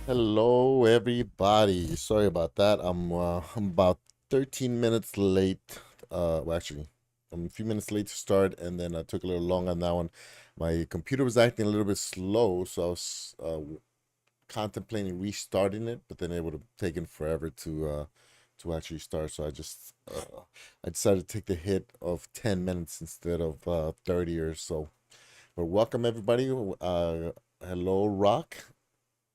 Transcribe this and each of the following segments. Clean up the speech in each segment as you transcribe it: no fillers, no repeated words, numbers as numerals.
Hello, everybody. Sorry about that. I'm about 13 minutes late. Well, actually, I'm a few minutes late to start, and then I took a little long on that one. My computer was acting a little bit slow, so I was contemplating restarting it, but then it would have taken forever to actually start. So I decided to take the hit of 10 minutes instead of 30 or so. But welcome everybody. Hello, Rock.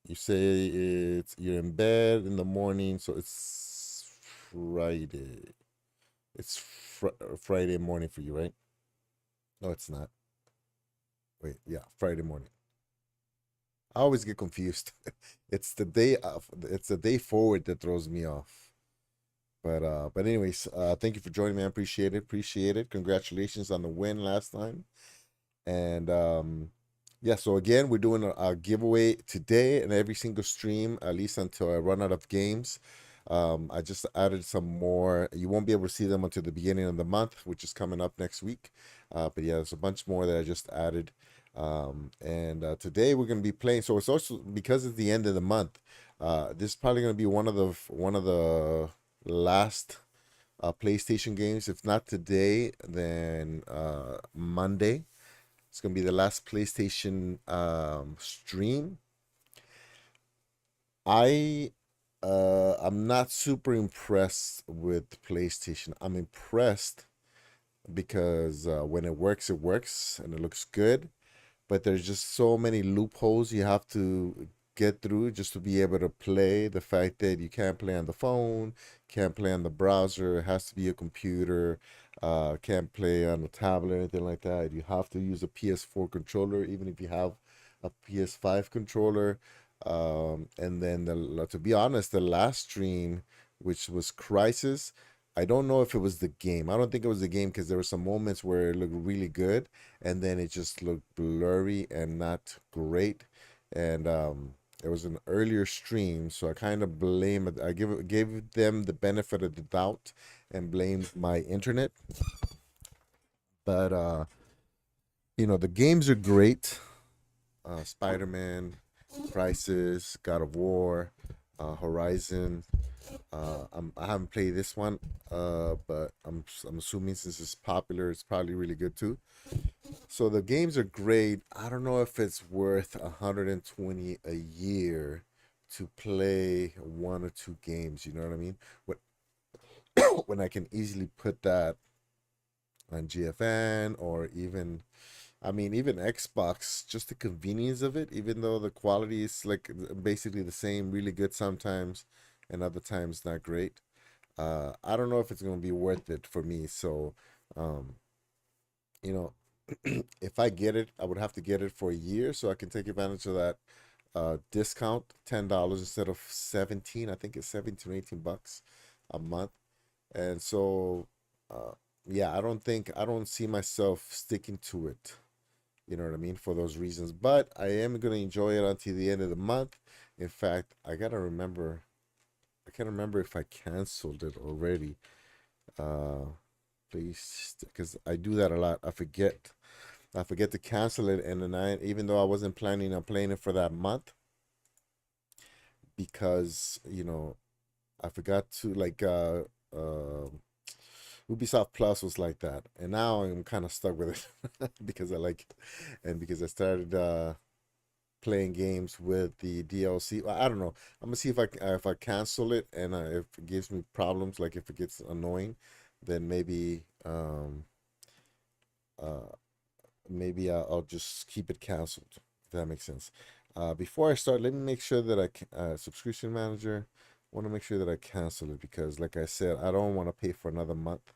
You say you're in bed in the morning, so it's Friday. It's Friday morning for you, right? No, it's not. Wait, yeah, Friday morning. I always get confused. It's the day forward that throws me off. But anyways, thank you for joining me. I appreciate it. Appreciate it. Congratulations on the win last time. And yeah, so again, we're doing a giveaway today and every single stream, at least until I run out of games. I just added some more. You won't be able to see them until the beginning of the month, which is coming up next week. But yeah, there's a bunch more that I just added. And today we're going to be playing. So it's also because it's the end of the month. This is probably going to be one of the last PlayStation games. If not today, then Monday. It's gonna be the last PlayStation stream. I I'm not super impressed with PlayStation. I'm impressed because when it works and it looks good. But there's just so many loopholes you have to get through just to be able to play. The fact that you can't play on the phone, can't play on the browser, it has to be a computer, can't play on a tablet, anything like that. You have to use a PS4 controller, even if you have a PS5 controller. And then to be honest, the last stream, which was Crisis, I don't know if it was the game. I don't think it was the game because there were some moments where it looked really good and then it just looked blurry and not great. And it was an earlier stream, so I kind of blame it. I gave them the benefit of the doubt and blamed my internet. But the games are great. Spider-Man, Crisis, God of War, Horizon. I haven't played this one, but I'm assuming since it's popular, it's probably really good too. So the games are great. I don't know if it's worth 120 a year to play one or two games. You know what I mean? When when I can easily put that on GFN or even, I mean, even Xbox, just the convenience of it. Even though the quality is like basically the same, really good sometimes, and other times not great. I don't know if it's gonna be worth it for me. So, um, you know, if I get it, I would have to get it for a year so I can take advantage of that discount, $10 instead of 17. I think it's 17 or 18 bucks a month. And so, uh, yeah, I don't see myself sticking to it. You know what I mean? For those reasons. But I am going to enjoy it until the end of the month. In fact, I can't remember if I canceled it already. Uh, please, because I do that a lot. I forget to cancel it, and then even though I wasn't planning on playing it for that month, because I forgot to uh Ubisoft Plus was like that, and now I'm kind of stuck with it because I like it, and because I started playing games with the DLC. Well, I don't know. I'm gonna see if I cancel it and if it gives me problems, like if it gets annoying, then uh maybe I'll just keep it canceled, if that makes sense. Before I start, let me make sure that subscription manager. I want to make sure that I cancel it because, like I said, I don't want to pay for another month.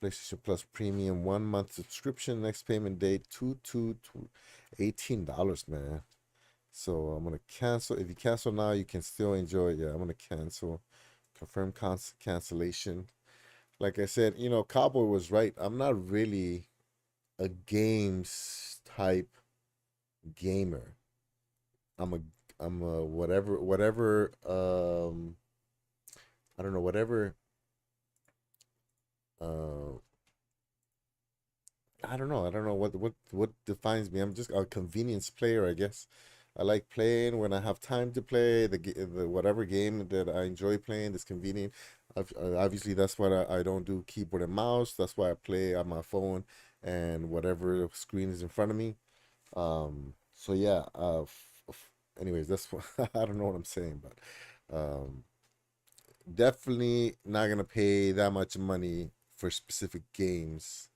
PlayStation Plus Premium 1 month subscription. Next payment date two $18, man. So I'm gonna cancel. If you cancel now, you can still enjoy it. Yeah, I'm gonna cancel. Confirm cancellation. Like I said, Cowboy was right. I'm not really a games type gamer. I'm a I'm a whatever I don't know whatever uh I don't know what defines me. I'm just a convenience player, I guess. I like playing when I have time to play the whatever game that I enjoy playing. That's convenient. Obviously, that's why I don't do keyboard and mouse. That's why I play on my phone and whatever screen is in front of me. So yeah. Anyways, that's what I don't know what I'm saying, but definitely not gonna pay that much money for specific games.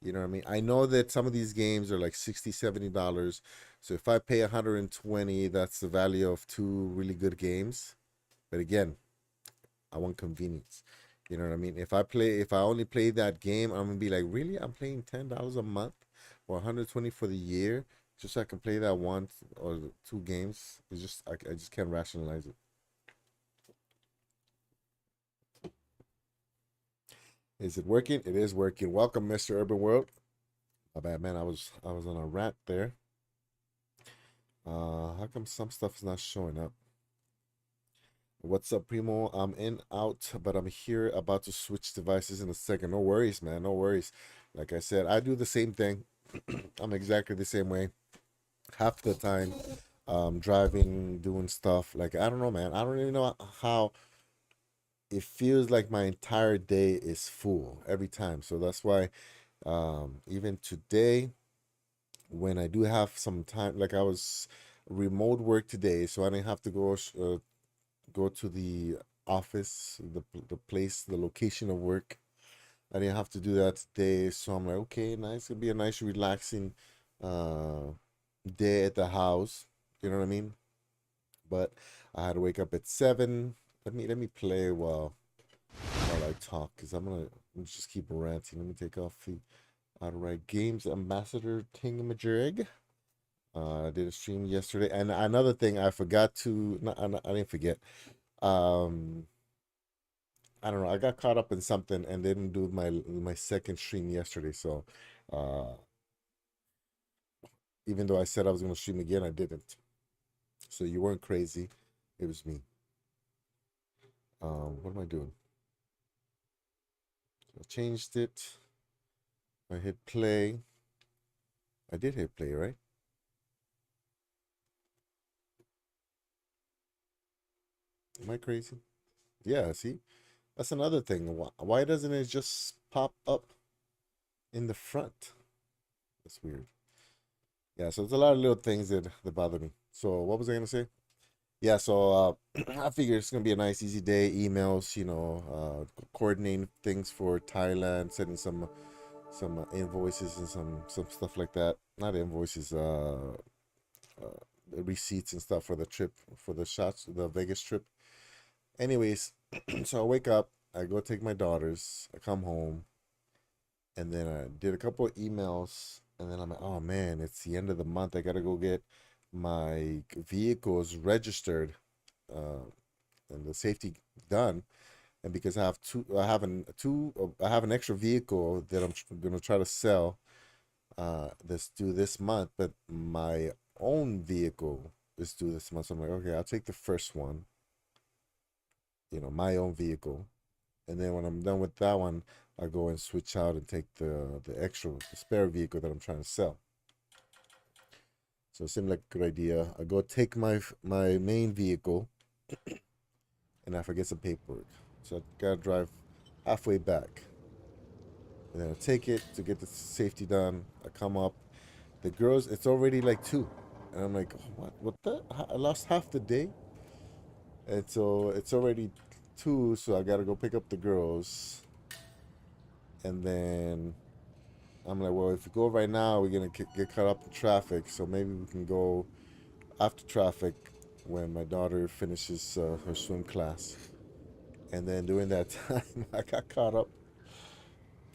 You know what I mean? I know that some of these games are like 60, $70. So if I pay 120, that's the value of two really good games. But again, I want convenience. You know what I mean? If I only play that game, I'm gonna be like, really? I'm paying $10 a month or 120 for the year just so I can play that one or two games. It's just I just can't rationalize it. Is it working? It is working. Welcome, Mr. Urban World. My bad, man. I was on a rant there. How come some stuff is not showing up? What's up, Primo? I'm in out, but I'm here about to switch devices in a second. No worries, man. No worries. Like I said, I do the same thing. I'm exactly the same way. Half the time, driving, doing stuff. Like I don't know, man. I don't even know how it feels like my entire day is full every time. So that's why, even today, when I do have some time, like I was remote work today, so I didn't have to go to the office, the place, the location of work. I didn't have to do that today, so I'm like, okay, nice. It'll be a nice, relaxing uh, day at the house. You know what I mean? But I had to wake up at 7. Let me play while I talk, because I'm just keep ranting. Let me take off the outright games ambassador thingamajig. I did a stream yesterday, and another thing I forgot to. Not, I didn't forget. Um, I don't know. I got caught up in something and didn't do my second stream yesterday. So, uh, even though I said I was going to stream again, I didn't. So you weren't crazy. It was me. What am I doing? I changed it. I hit play. I did hit play, right? Am I crazy? Yeah. See, that's another thing. Why doesn't it just pop up in the front? That's weird. Yeah. So there's a lot of little things that bother me. So what was I gonna say? Yeah, so I figure it's gonna be a nice, easy day. Emails, coordinating things for Thailand, sending some invoices and some stuff like that. Not invoices, receipts and stuff for the trip, for the Vegas trip. Anyways, so I wake up, I go take my daughters, I come home, and then I did a couple of emails, and then I'm like, oh man, it's the end of the month. I gotta go get my vehicles registered. Uh, and the safety done. And because I have an extra vehicle that gonna try to sell this due this month, but my own vehicle is due this month. So I'm like, okay, I'll take the first one, my own vehicle, and then when I'm done with that one, I go and switch out and take the spare vehicle that I'm trying to sell. So it seemed like a good idea. I go take my main vehicle, and I forget some paperwork. So I gotta drive halfway back. And then I take it to get the safety done. I come up. The girls, it's already like 2. And I'm like, what? What the? I lost half the day. And so it's already 2, so I gotta go pick up the girls. And then I'm like, well, if we go right now, we're gonna get caught up in traffic. So maybe we can go after traffic when my daughter finishes her swim class. And then during that time, I got caught up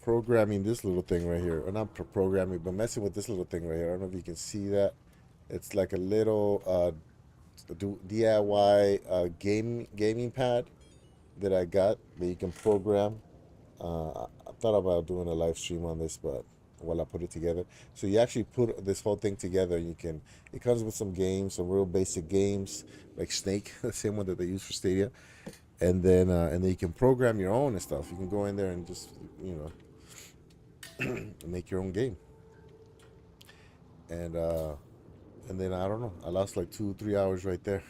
programming this little thing right here, or not programming, but messing with this little thing right here. I don't know if you can see that. It's like a little DIY gaming pad that I got that you can program. I thought about doing a live stream on this, but while I put it together, so you actually put this whole thing together. You can. It comes with some games, some real basic games like Snake, the same one that they use for Stadia, and then you can program your own and stuff. You can go in there and just you know make your own game. And And then I don't know, I lost like 2, 3 hours right there.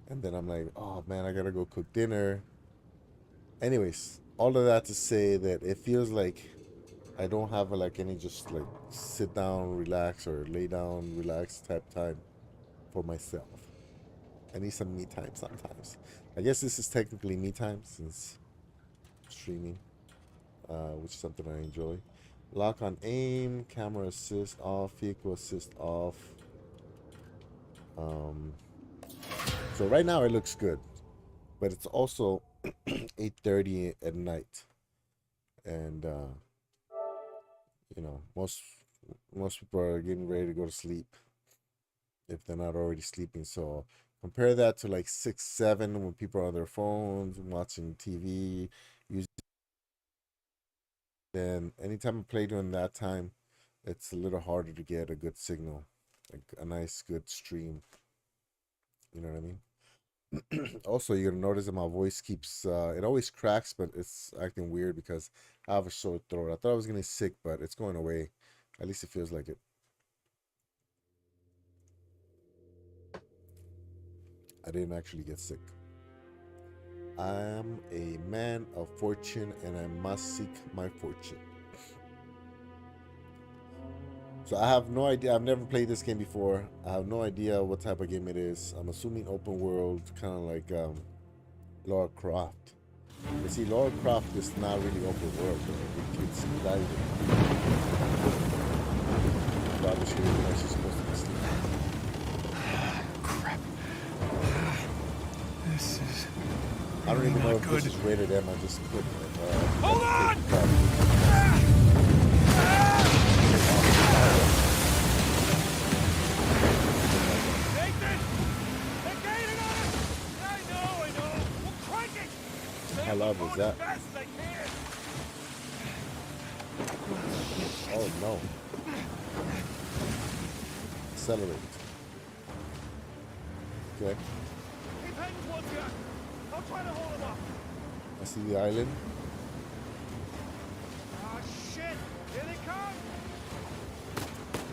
And then I'm like, oh man, I gotta go cook dinner. Anyways, all of that to say that it feels like I don't have like any just like sit down, relax, or lay down, relax type time for myself. I need some me time sometimes. I guess this is technically me time since streaming, which is something I enjoy. Lock on aim, camera assist off, vehicle assist off. Um, so right now it looks good, but it's also 8:30 at night, and most people are getting ready to go to sleep if they're not already sleeping. So compare that to like 6, 7 when people are on their phones watching TV. Using then anytime I play during that time, it's a little harder to get a good signal, like a nice good stream. You know what I mean? Also, you're gonna notice that my voice keeps it always cracks, but it's acting weird because I have a sore throat. I thought I was getting sick, but it's going away. At least it feels like it. I didn't actually get sick. I am a man of fortune and I must seek my fortune. So I have no idea. I've never played this game before. I have no idea what type of game it is. I'm assuming open world, kind of like Lara Croft. You see, Lara Croft is not really open world. It's diving. Probably should have she's supposed to be sleeping. Crap. This is. I don't even know if this is rated M. I just put. Hold on! Nathan! They're gaining on us! I know. We'll crank it! How loud was that? Fast as they can. Oh no. Accelerate. Okay. Keep heading towards the island. I'll try to hold them up. I see the island. Ah, shit! Here they come!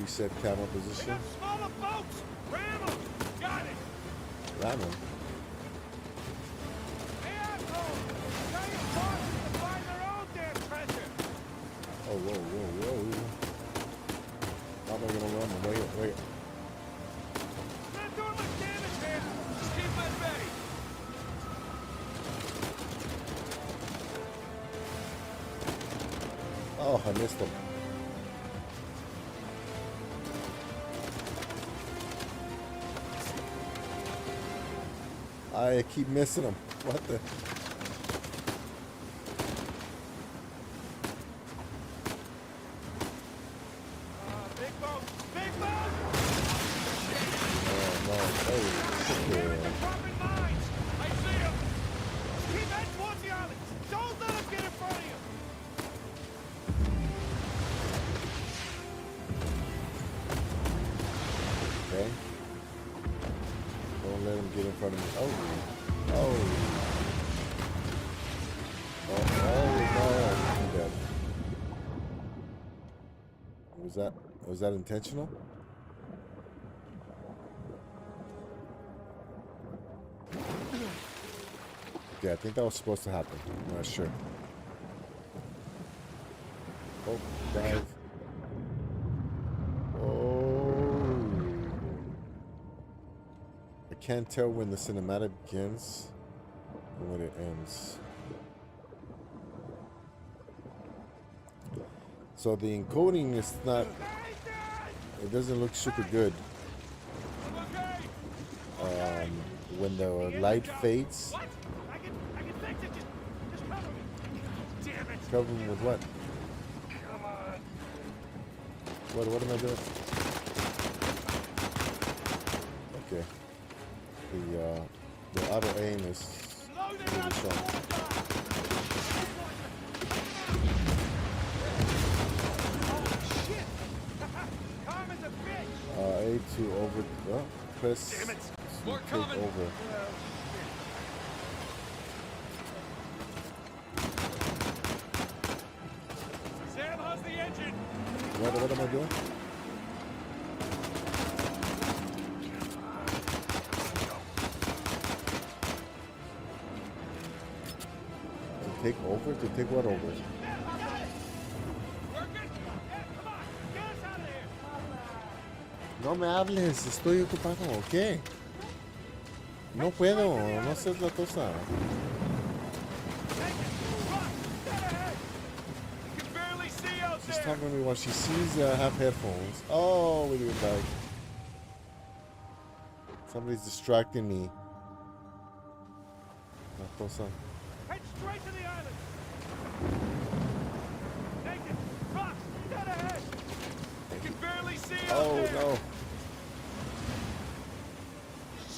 Reset camera They position. got smaller boats! Ram them! Got it! Ram him. Hey, asshole! Tell your bosses to find their own damn treasure! Oh, whoa. How am I gonna run him? Wait. Not doing much damage here! Just keep that ready! Oh, I missed him. I keep missing him. What the? Big boat! Big boat! Oh, no. Oh, Damn it, shit. they're dropping mines! I see them! Keep heading towards the island! Don't let them get in front of you! Okay. Don't let him get in front of me. Oh, no. I'm dead. Was that intentional? Yeah, I think that was supposed to happen. I'm not sure. Oh, dive. Oh. I can't tell when the cinematic begins and when it ends. So the encoding is not, it doesn't look super good. When the light fades. What? I can fix it. Just cover me. Damn it. Cover me with what? Come on. What am I doing? Okay. The auto aim is really strong. Shit. Calm as a bitch. A to over. Press Damn it. to More take coming. over. Sam, how's the engine? What am I doing? take over? To take what over? Working? Yeah, come on. Get us out of here. No me hables, estoy ocupado. ¿Qué? No puedo, no seas la cosa. Take it. Run. Dead ahead. You can barely see out She's there. talking to me while she sees I have headphones. Oh, we did die. Somebody's distracting me. La cosa. Head straight to the island. Take it. Run. Dead ahead. You can barely see out Oh there. no.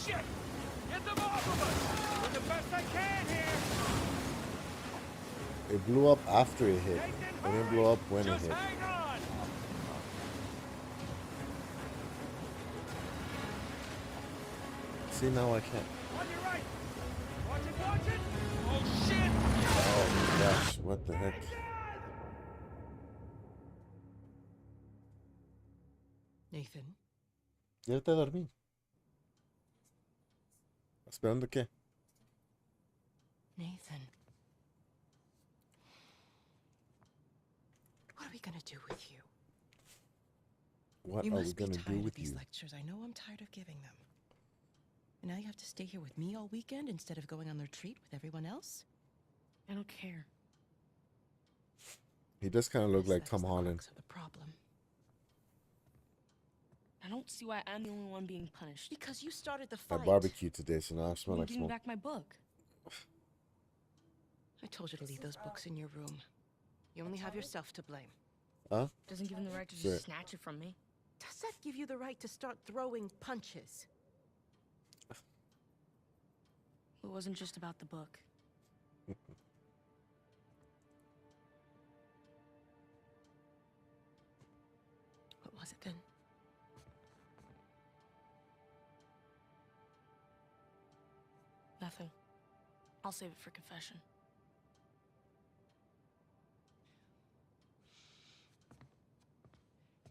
Shit. Get them off of us. Doing the best I can here. It blew up after it hit. Nathan, It didn't hurry. blow up when it Just hit. hang on. See, now I can't. On your right. Watch it, watch it. Oh, shit. Oh my gosh, what the heck? Nathan, Ya te dormí. ¿Esperando qué? Nathan. What are we gonna do with you? What You are we must be gonna do tired of with these you? lectures. I know I'm tired of giving them. And now you have to stay here with me all weekend instead of going on the retreat with everyone else? I don't care. He does kind of look Yes, like that Tom is the Holland. crux of the problem. I don't see why I'm the only one being punished. Because you started the I fight. barbecued today, so now I smell You like give me smoke. back my book. I told you to leave those books in your room. You only have yourself to blame. Huh? Doesn't give him the right to Sure. just snatch it from me. Does that give you the right to start throwing punches? It wasn't just about the book. What was it then? Nothing. I'll save it for confession.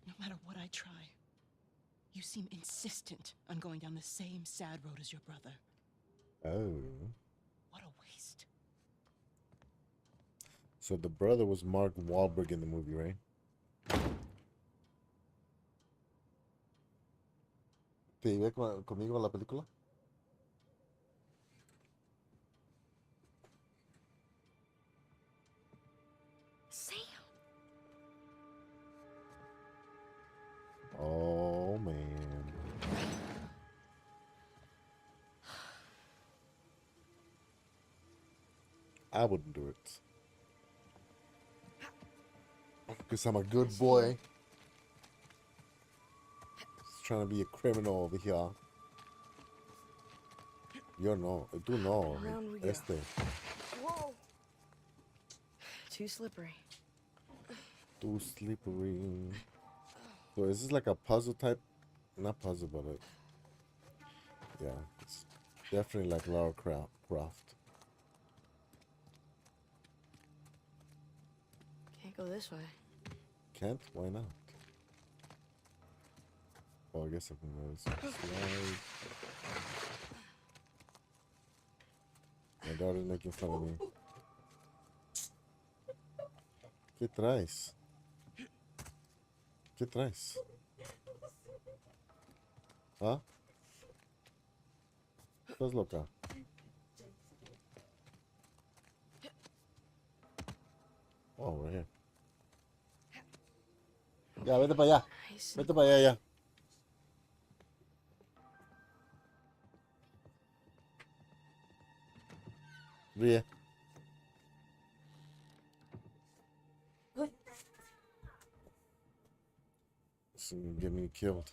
No matter what I try, you seem insistent on going down the same sad road as your brother. Oh. What a waste. So the brother was Mark Wahlberg in the movie, right? ¿Te iba conmigo a la película? Sam! Oh man. I wouldn't do it. Because I'm a good boy. Just trying to be a criminal over here. Yo no, tú no. Around we go. Whoa! Too slippery. Too slippery. So is this like a puzzle type? Not puzzle, but yeah, it's definitely like Lara Croft. Can't go this way. Can't? Why not? Oh, I guess I can go this way. Slide. My daughter's making fun of me. ¿Qué traes? ¿Qué traes? ¿Ah? ¿Estás loca? Oh, we're here. Ya, vete para allá. Nice. Vete para allá ya. Ríe. This is gonna get me killed.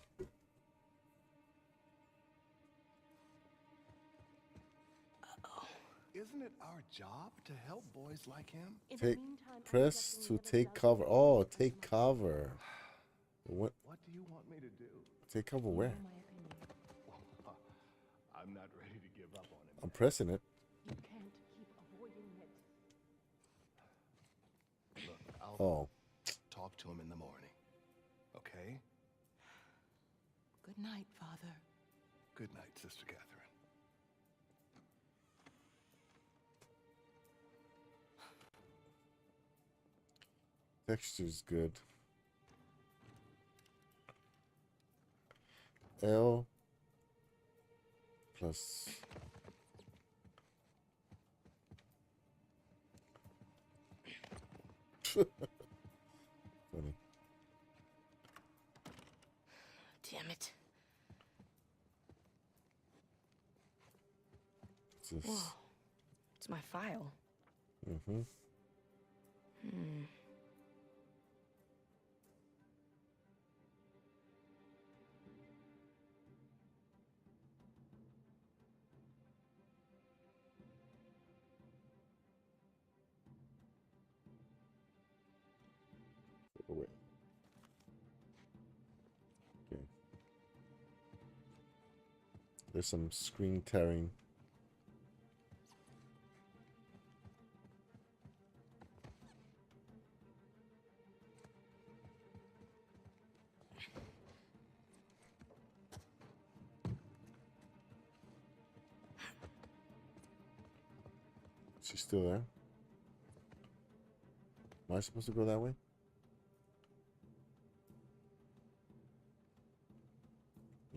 Isn't it our job to help boys like him? In Take the meantime, I'm press checking to the other take stuff cover. in Oh, the take cover. What? What do you want me to do? Take cover You where? know my opinion. I'm not ready to give up on him. I'm pressing it. You can't keep avoiding it. Look, I'll Oh, talk to him in the morning. Okay? Good night, Father. Good night, Sister Catherine. Texture's good. L plus. Funny. Damn it. What's this? Whoa. It's my file. Mm-hmm. Wait. Okay. There's some screen tearing. She's still there? Am I supposed to go that way?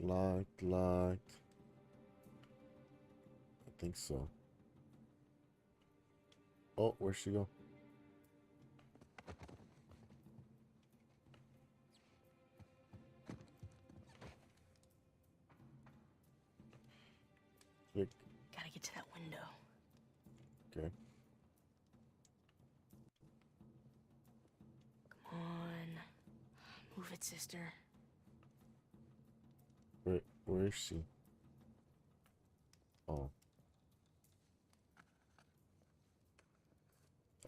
Locked, locked. I think so. Oh, where'd she go? Click. Gotta get to that window. Okay. Come on. Move it, sister. Where is she? Oh.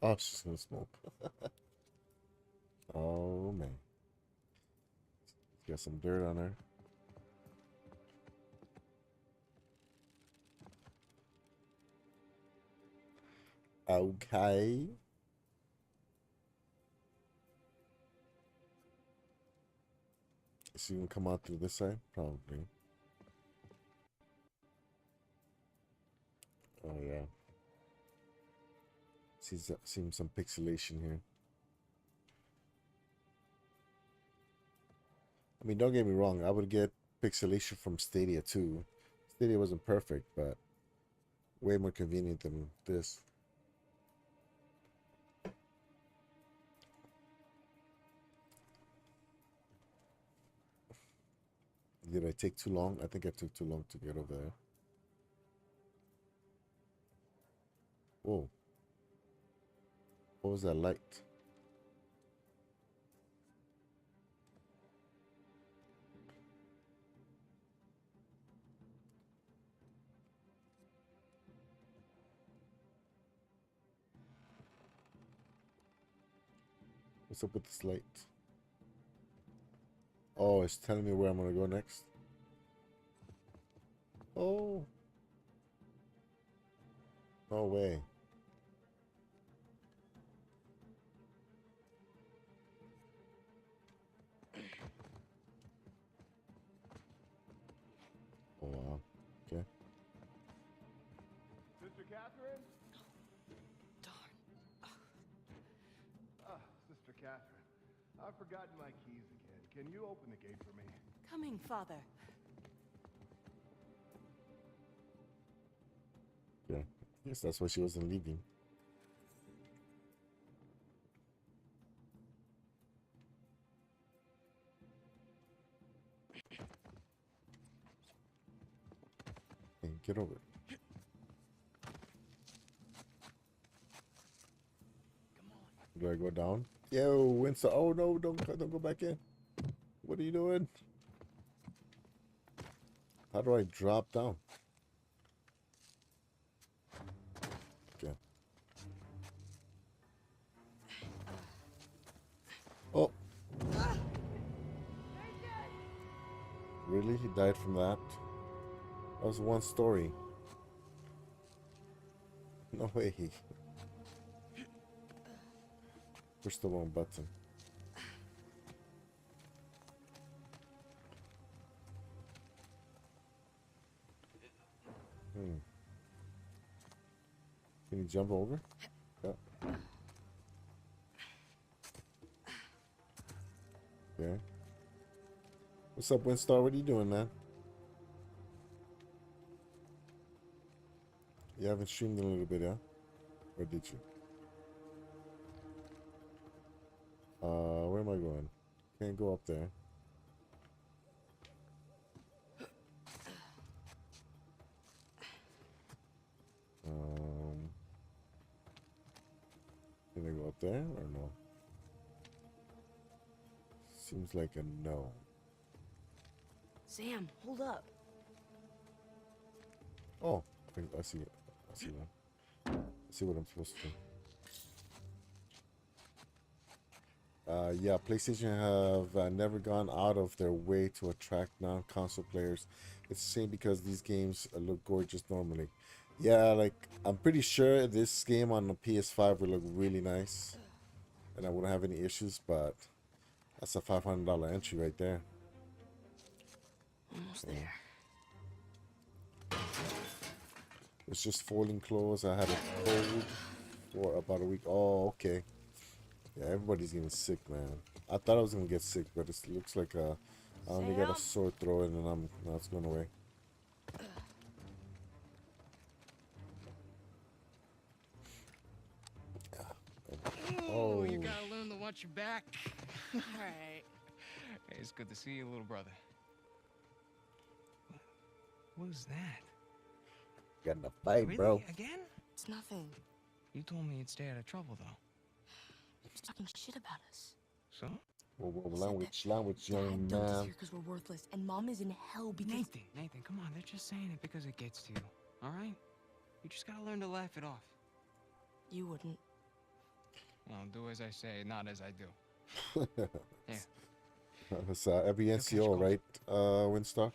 Oh, she's gonna smoke. Oh man. Got some dirt on her. Okay. Is she gonna come out through this side? Probably. Oh yeah. Seems some pixelation here. I mean, don't get me wrong. I would get pixelation from Stadia too. Stadia wasn't perfect, but way more convenient than this. Did I take too long? I think I took too long to get over there. Whoa. What was that light? What's up with this light? Oh, it's telling me where I'm gonna go next. Oh. No way. Oh wow. Okay. Sister Catherine? Darn. Sister Catherine. I've forgotten my keys again. Can you open the gate for me? Coming, Father. Yeah. I guess that's why she wasn't leaving. Hey, get over it. Do I go down? Yo, Winston. Oh no, don't go back in. What are you doing? How do I drop down? Okay. Oh. Really? He died from that? That was one story. No way. Push the wrong button. Can you jump over? Yeah. Okay. What's up, Winstar? What are you doing, man? You haven't streamed in a little bit, yeah? Or did you? Where am I going? Can't go up there. Can I go up there or no? Seems like a no. Sam, hold up. Oh, I see it. I see one. I see what I'm supposed to do. Yeah, PlayStation have never gone out of their way to attract non-console players. It's the same because these games look gorgeous normally. Yeah, like, I'm pretty sure this game on the PS5 would look really nice. And I wouldn't have any issues, but that's a $500 entry right there. Almost there. It's just folding clothes. I had it cold for about a week. Oh, okay. Yeah, everybody's getting sick, man. I thought I was gonna get sick, but it looks like I only got a sore throat, and then now it's going away. Oh, you gotta learn to watch your back. Alright. Hey, it's good to see you, little brother. What is that? Got in a fight, Really? bro. Again? It's nothing. You told me you'd stay out of trouble, though. He's talking shit about us. So? Whoa, He said language, Dad young dumped us man. here because we're worthless, and Mom is in hell because... Nathan, come on. They're just saying it because it gets to you, all right? You just gotta learn to laugh it off. You wouldn't. Well, do as I say, not as I do. Yeah. It's every NCO, cold. right, Winstar?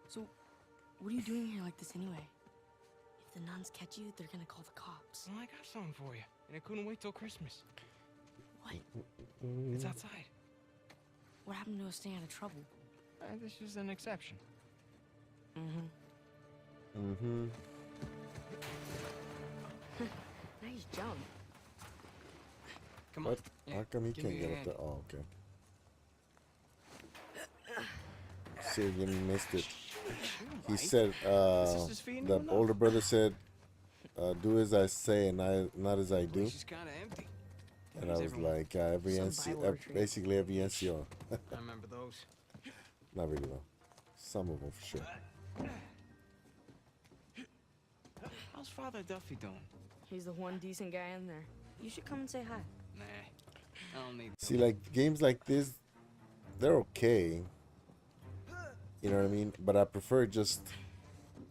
So, what are you doing here like this anyway? If the nuns catch you, they're gonna call the cops. Well, I got something for you, and it couldn't wait till Christmas. What? It's outside. What happened to us staying out of trouble? This is an exception. Mm-hmm. Nice jump. Come on. What? Yeah, How come he give can't me get a up hand. there? Oh, okay. See, you missed it. He said, This is for you, the no? older brother said, do as I say and not as I do. Place is kind of empty. And I was everyone? like, every Some NCO, Bible retreat. basically every NCO. I remember those. Not really, though. Some of them, for sure. How's Father Duffy doing? He's the one decent guy in there. You should come and say hi. Nah, I don't need. See, like, games like this, they're okay. You know what I mean? But I prefer just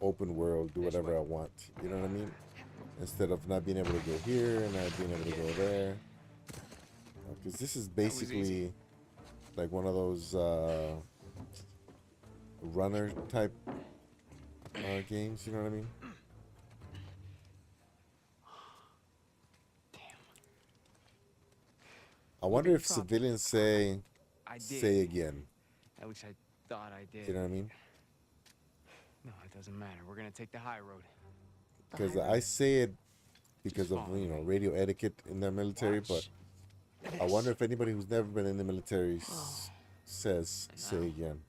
open world, do whatever I want. You know what I mean? Instead of not being able to go here and not being able to go there. Because this is basically like one of those runner type games. You know what I mean? I wonder if civilians say I did. "say again." At least I thought I did. You know what I mean? No, it doesn't matter. We're gonna take the high road. Because I say it because of radio etiquette in the military, but I wonder if anybody who's never been in the military says "say again."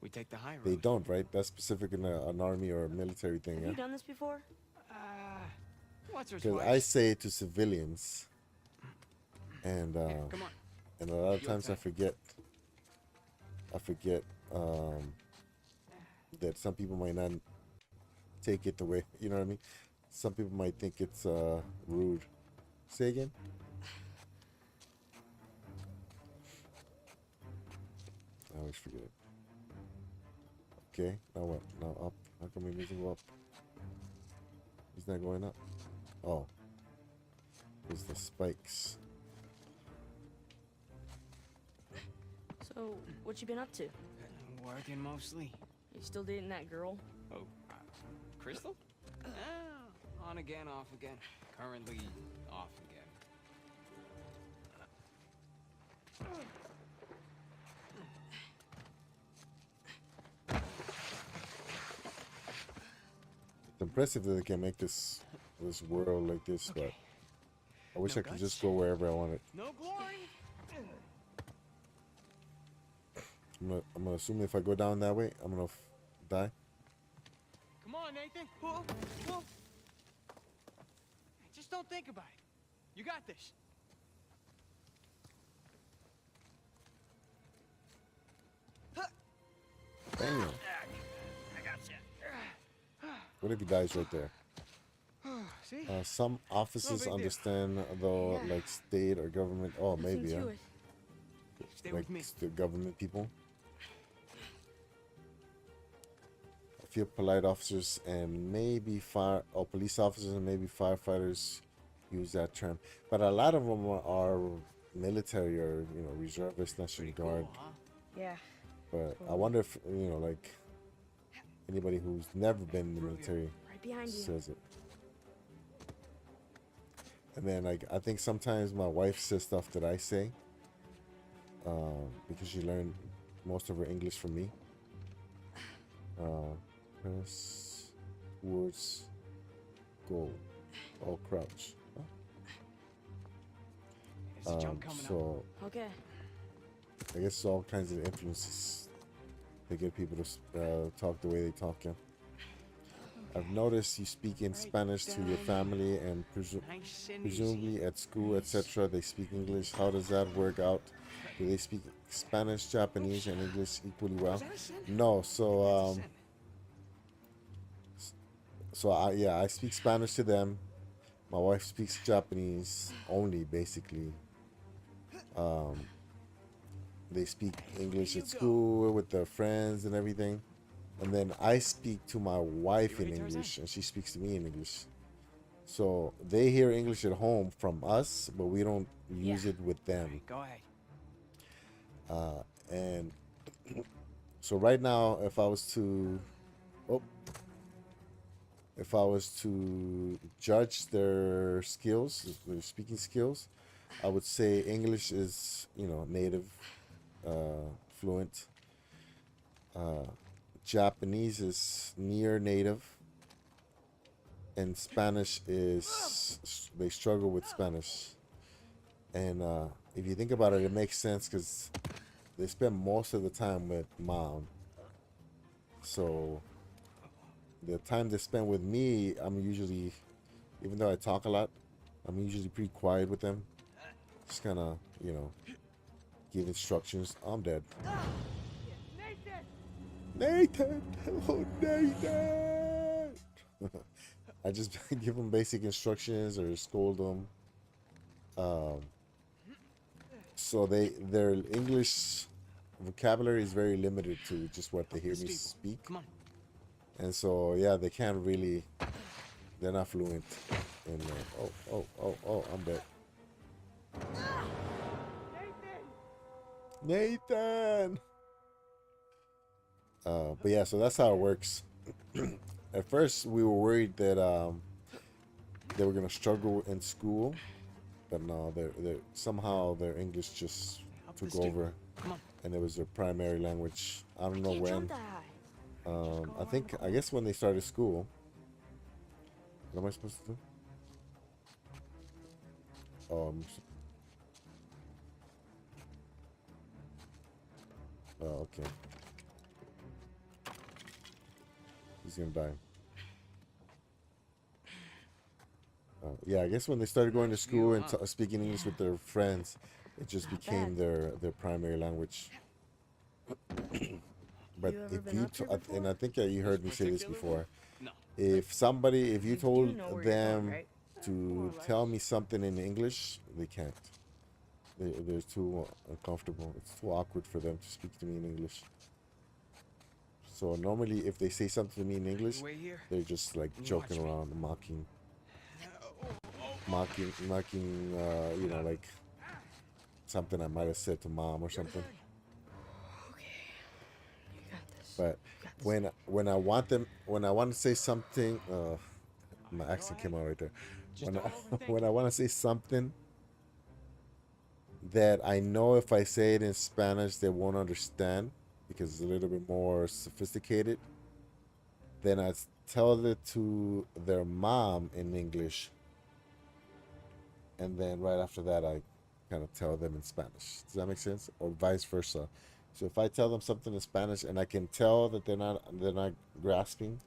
We take the high road. They don't, right? That's specific in an army or a military thing, Have yeah? you done this before? Once or Because twice. I say it to civilians, and Come on. and a lot of Your times I turn. forget that some people might not take it the way, you know what I mean? Some people might think it's rude. Say again? I always forget it. Okay, now what? Now up. How come he doesn't go up? He's not going up. Oh. It's the spikes. So, what you been up to? Working mostly. You still dating that girl? Oh, Crystal? On again, off again. Currently off again. It's impressive that they can make this world like this, but I wish No I could guts? just go wherever I wanted. No glory. I'm gonna assume if I go down that way, I'm gonna die. Come on, Nathan. Whoa, whoa. Just don't think about it. You got this. Damn. I got you. What if he dies right there? See? Some offices big deal. understand though, Yeah. like state or government. Oh, Nothing maybe, to yeah. it. Stay Like with me. the government people. I feel polite officers and maybe police officers and maybe firefighters use that term, but a lot of them are military or reservists, National Guard. Cool, huh? Yeah. But I wonder if like anybody who's never been in the military Right behind you. says it. And then like I think sometimes my wife says stuff that I say because she learned most of her English from me. Press words go or crouch. There's a jump coming up. So Okay. I guess it's all kinds of influences that get people to talk the way they talk. Yeah. I've noticed you speak in Spanish to your family and Nice and presumably easy. at school, etc. They speak English. How does that work out? Do they speak Spanish, Japanese, and English equally well? Is that a sin? No. So Sin. I speak Spanish to them. My wife speaks Japanese only, basically. They speak English at school with their friends and everything. And then I speak to my wife in ready, Tarzan? English, and she speaks to me in English. So they hear English at home from us, but we don't use it with them. Go ahead. And so right now, if I was to judge their skills, their speaking skills, I would say English is, native, fluent. Japanese is near native, and Spanish is they struggle with Spanish. And if you think about it, it makes sense because they spend most of the time with mom. So the time they spend with me, I'm usually, even though I talk a lot, I'm usually pretty quiet with them. Just kind of, give instructions. I'm dead. Nathan! Oh, Nathan! I just give them basic instructions or scold them. So their English vocabulary is very limited to just what they hear me speak. Come on. And so, yeah, they can't really, they're not fluent. And, I'm dead. Nathan! But yeah, so that's how it works. At first, we were worried that they were gonna struggle in school, but no, they're somehow their English just Up took the steep. over, Come on. and it was their primary language. I don't know Can't when. jump that high. I guess when they started school. What am I supposed to do? Oh, okay. He's gonna die. Yeah, I guess when they started going to school and speaking English with their friends, it just Not became bad. their primary language. But You ever if been you up here and I before? think you heard me say this before, No. if you told know where you're going, them right? to tell me something in English, they can't. They're too uncomfortable. It's too awkward for them to speak to me in English. So normally, if they say something to me in English, Wait here. they're just like And joking watch me. around, mocking, like something I might have said to mom or something. Okay. You got this. But You got this. when I want to say something, my accent came out right there. Just When I, don't overthink when I it. want to say something that I know if I say it in Spanish they won't understand because it's a little bit more sophisticated, then I tell it to their mom in English, and then right after that I kind of tell them in Spanish. Does that make sense? Or vice versa. So if I tell them something in Spanish and I can tell that they're not grasping,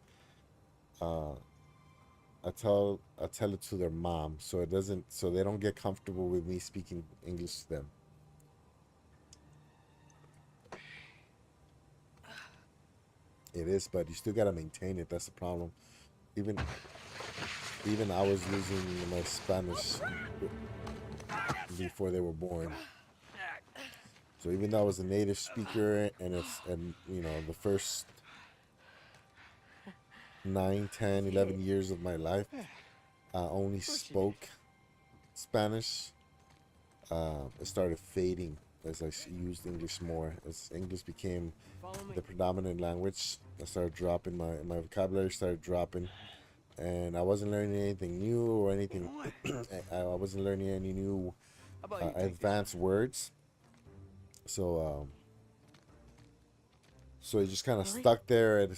uh, I tell it to their mom, so they don't get comfortable with me speaking English to them. It is, but you still gotta maintain it. That's the problem. Even I was losing my Spanish before they were born. So even though I was a native speaker and the first 9, 10, 11 years of my life, I only spoke Spanish. It started fading as I used English more. As English became the predominant language, I started dropping my vocabulary started dropping, and I wasn't learning anything new or anything. I wasn't learning any new advanced words. So it just kind of stuck there, and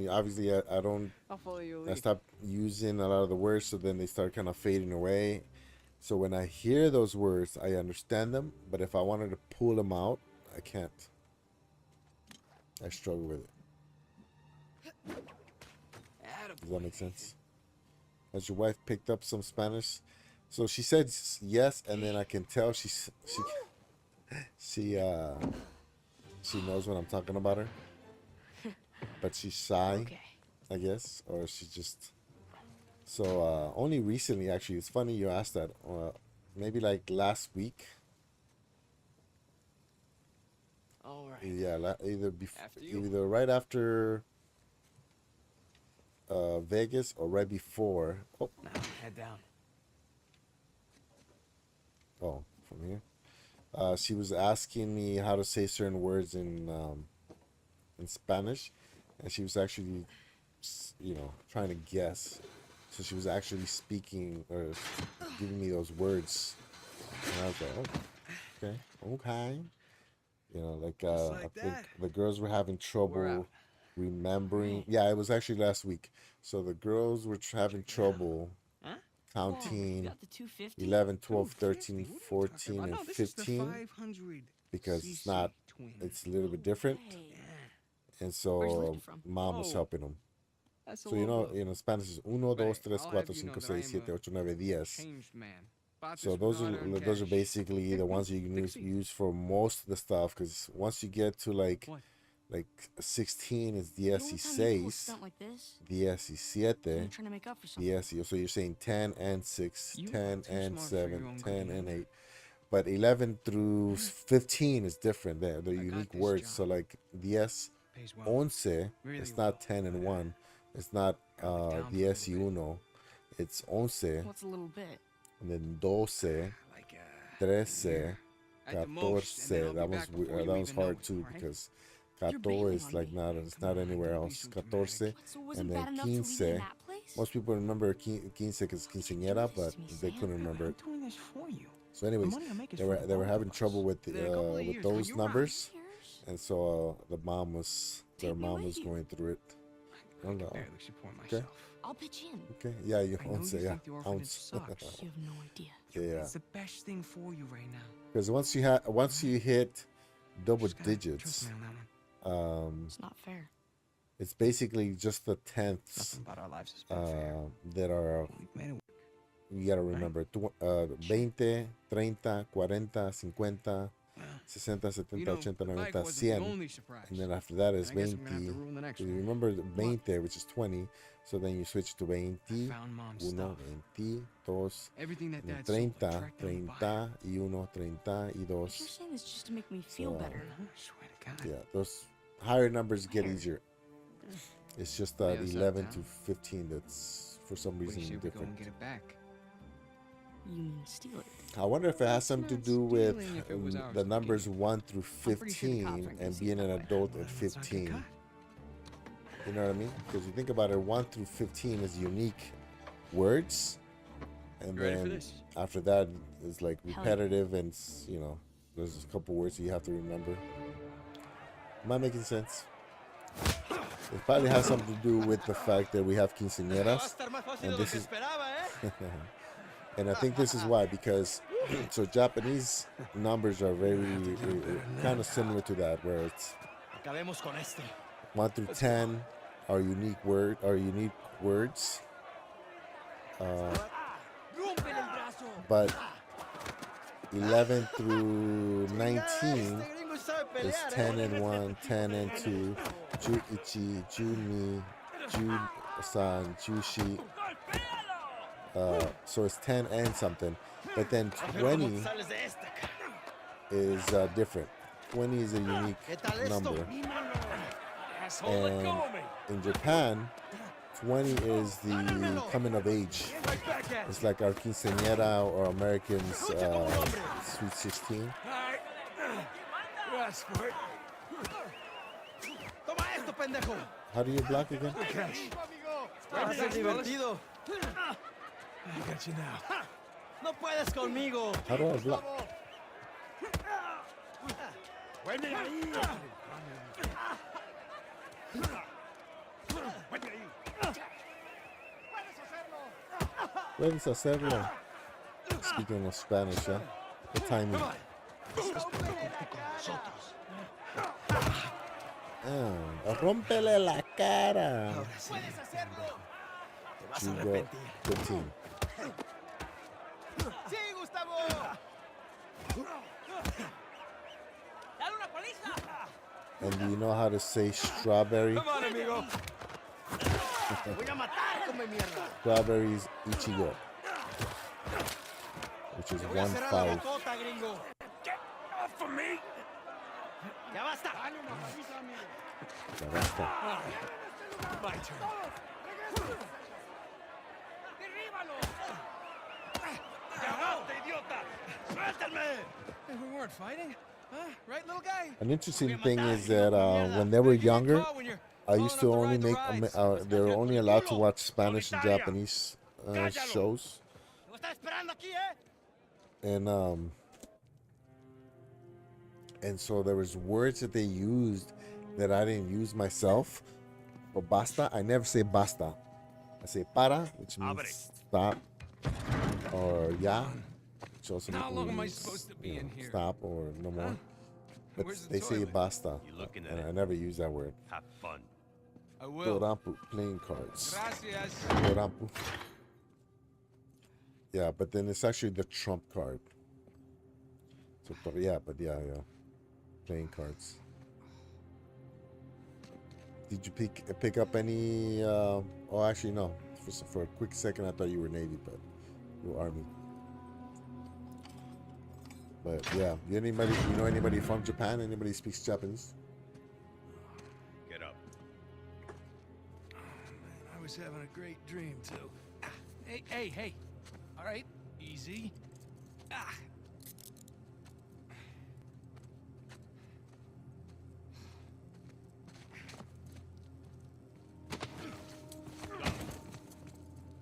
obviously I don't. I'll follow your I lead. stopped using a lot of the words, so then they start kind of fading away. So when I hear those words, I understand them, but if I wanted to pull them out, I can't. I struggle with it. Does that make sense? Has your wife picked up some Spanish? So she said yes, and then I can tell she knows when I'm talking about her, but she's shy, Okay. I guess, or she just. So only recently, actually, it's funny you asked that. Maybe like last week. All right. Yeah, After you. either right after Vegas or right before. Now head down. From here. She was asking me how to say certain words in Spanish, and she was actually, trying to guess. So she was actually speaking or giving me those words, and I was like, oh, okay. I think the girls were having trouble remembering. Yeah, it was actually last week. So the girls were having trouble Huh? counting You got the 250? 11, 12, 250? 13, What are you 14, talking and about? No, this is the 15 500 because cc twin. it's a little bit different. Hey, Yeah, And Where's so Linda from? mom was Oh. helping them. that's a So little Spanish is 1, 2, 3, Right, 4, I'll have 5, you know 6, that I 7, am 8, 9, 10. changed man. Bought So this those with are hard-earned those are cash. basically the ones you can Fix it. use for most of the stuff, because once you get to like What? 16 is the only time you pull a 16, stunt like this, 17, you're trying to make up for something. 18. So you're saying 10 and 6, You are 10 too and smart for your 7, own 10 good, and man. 8. But 11 through 15 is different. They're got unique this words. job. So like 10, Pays well. 11, Really it's not 10 and 1. It's not Got me down for a 10 y little 1. It's 11, What's a little bit? and then 12, Like 13, at the most, and then 14. I'll That be was back before you that was even know hard it, too, alright? because You're bailing 14 is on like me. not it's Come not on, anywhere don't be else. so 14, dramatic. So it wasn't and bad then enough to leave you 15. in that place? Most people remember 15 because quinceañera, but they couldn't remember I'm it. doing this for you. So The anyways, money I make is they for were both having of us. trouble with Then a couple of years, when those you're around, numbers, Years? and so their mom was Take me with you. going through it. I Oh, can no. barely support myself. I'll pitch in. Okay, yeah, you I know you ounce it, yeah, think the orphanage ounce. sucks. You have no idea. Yeah, It's the best thing for you right now. because once you hit double Just gotta trust digits, me on that one. It's not fair. it's basically just the tenths Nothing about our lives has been fair. that are, We've made it. you gotta remember. 20, 30, 40, 50, 60, 70, You know, 80, the bike 90, wasn't the 100. only surprise. And then after that is And I guess 20. I'm gonna have to ruin the next So you one. remember the 20, which is 20. So then you switch to 20, I found mom's 1, stuff. 20, 2, Everything that and then dad sold, 30, I tracked down and 30, y 1, 30, y If you're 2. saying this just to make me feel So, better, I swear to God. Yeah, those higher numbers get Higher. easier. It's just that Yeah, is that 11 down? to 15 that's for some What do reason you say we go different. and get it back? you mean steal it. I wonder if it has something to Not do with stealing if it was ours the to numbers keep. 1 through pretty sure the cops 15 aren't gonna and see being it an that way. adult Well, at then let's not get 15. caught. You know what I mean? Because you think about it, 1 through 15 is unique words, and You ready for then this? after that is like Hell yeah. repetitive, and there's a couple words that you have to remember. Am I making sense? It probably has something to do with the fact that we have quinceañeras, and this is, and I think this is why, because So Japanese numbers are very kind of similar to that, where it's Acabemos con este. 1 through 10 are unique words, ¡Rómpele el brazo! but 11 through 19 Este gringo sabe is pelear, 10 and 1, 10 and 2, Ju-ichi, Ju-ni, Ju-san, Ju-shi. So it's 10 and something. But then 20 Sales de esta, cara. is different. 20 is a unique ¿Qué tal esto? number. Asshole, let go And of me. in Japan, 20 is the coming of age. Right back at It's like our quinceañera or Americans' Sweet 16. Alright. You asked for it. Toma esto, pendejo. How do you block again? Va a ser divertido. I got you now. No puedes conmigo. How do I block? Vete ahí. Vete ahí. Puedes hacerlo. Speaking of Spanish, yeah? The timing. Rómpele la cara. Puedes hacerlo. Te vas a Jugo arrepentir. 15. Sí, Gustavo. Dale una paliza. And do you know how to say strawberry? Come on, amigo. Voy a matar, come mierda. Strawberries Ichigo. Which is Te voy a 1 cerrar la 5. bocota, gringo. Get off of me. Ya basta. Dale una paliza, amigo. Ya basta. My turn. ¡Derríbalo! ¡Cagaste, idiota! ¡Suéltame! We weren't fighting, huh? Right, little guy? An interesting thing is that when they were younger, I used to only make, they were only allowed to watch Spanish and Japanese shows. Lo está esperando aquí, ¿eh? And so there was words that they used that I didn't use myself. But basta, I never say basta. I say para, which means stop, or ya, which also How long am I means, supposed to be you know, in here? stop or no more. But Where's the they say toilet? basta, looking at and it? I never use that word. Have fun. I will. Torampu, playing cards. Gracias. Torampu. Yeah, but then it's actually the trump card. So, yeah, playing cards. Did you pick up any? Oh, actually no. For a quick second, I thought you were Navy, but you were Army. But yeah, you know anybody from Japan? Anybody speaks Japanese? Get up. I was having a great dream, too. Hey. All right, easy. Ah.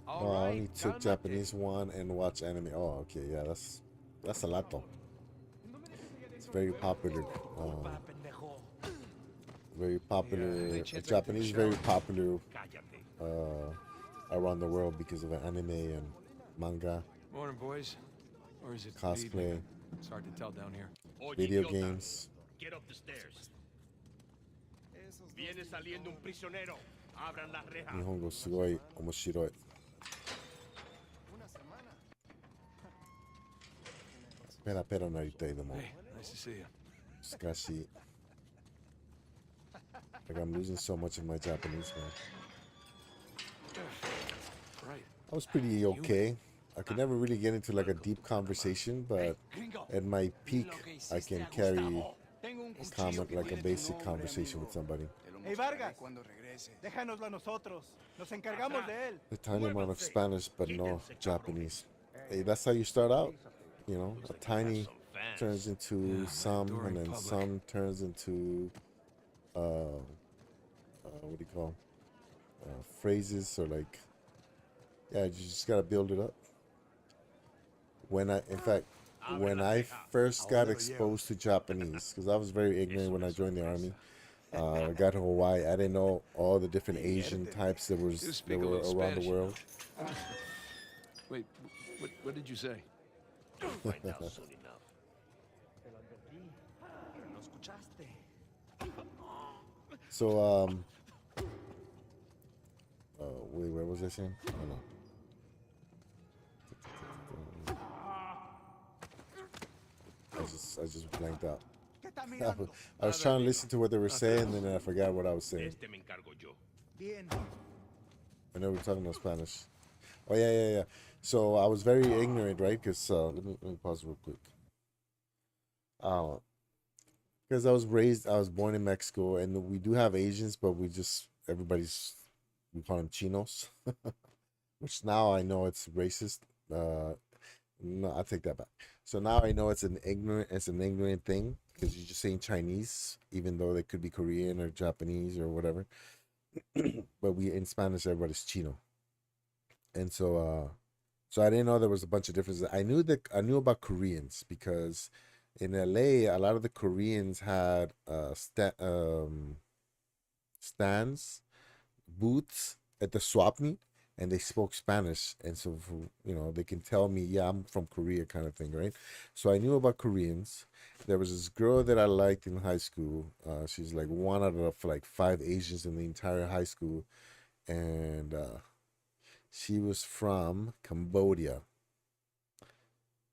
Oh, I only took Japanese one and watch anime. Oh, okay, yeah, that's a lot though. It's very popular. Very popular. Japanese very popular around the world because of anime and manga, Morning, boys. Or is it cosplay, It's hard to tell down here. Oye, video idiota, games. Get up the stairs. Viene saliendo un prisionero. Abran las rejas. Nihongo sugoi omoshiroi. Pera naritai demo. Hey, nice to see you. Sukashi. Like I'm losing so much of my Japanese, man. Right. I was pretty okay. I could never really get into like a deep conversation, but at my peak, I can carry a comment, like a basic conversation with somebody. Hey, Vargas, déjanoslo a nosotros. Nos encargamos de él. A tiny amount of Spanish, but no Japanese. Hey, that's how you start out. You know, a tiny turns into some, and then some turns into, what do you call, phrases, or like, yeah, you just gotta build it up. When I first got exposed to Japanese, because I was very ignorant when I joined the army. I got to Hawaii. I didn't know all the different Asian types that were around the world. Wait, what did you say? You'll find out soon enough. So wait, where was I saying? Oh no. I just blanked out. I was trying to listen to what they were saying, and then I forgot what I was saying. Este me encargo yo. I know we're talking about Spanish. Oh yeah. So I was very ignorant, right? Because let me pause real quick. Because I was born in Mexico, and we do have Asians, but we call them chinos, which now I know it's racist. No, I take that back. So now I know it's an ignorant thing because you're just saying Chinese, even though they could be Korean or Japanese or whatever. But in Spanish, everybody's chino, and so I didn't know there was a bunch of differences. I knew about Koreans because in LA, a lot of the Koreans had stands, booths at the swap meet, and they spoke Spanish, and so they can tell me, yeah, I'm from Korea, kind of thing, right? So I knew about Koreans. There was this girl that I liked in high school. She's like one out of like 5 Asians in the entire high school, and she was from Cambodia.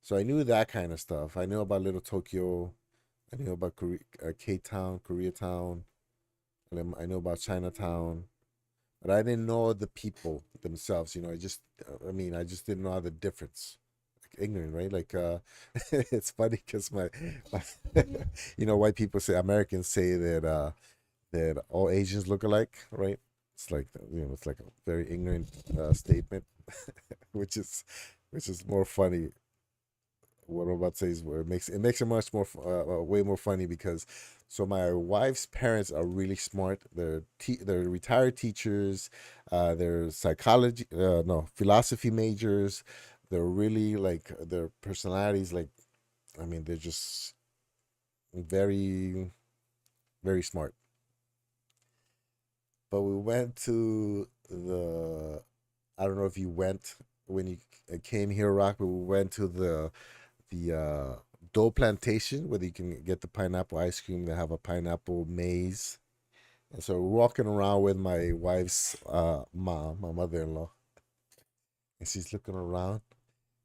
So I knew that kind of stuff. I knew about Little Tokyo. I knew about K-Town, Koreatown. And then I know about Chinatown. But I didn't know the people themselves. I just didn't know the difference. Like, ignorant, right? Like, it's funny because my white people say, Americans say that all Asians look alike, right? It's like, it's like a very ignorant statement, which is more funny. What I'm about to say is where it makes it much more way more funny because so my wife's parents are really smart. They're retired teachers. They're philosophy majors. They're really like their personalities like, I mean, they're just very very smart. But we went to I don't know if you went when you came here, Rock, but we went to the Dough Plantation where you can get the pineapple ice cream. They have a pineapple maze. And so we're walking around with my wife's mom, my mother-in-law, and she's looking around.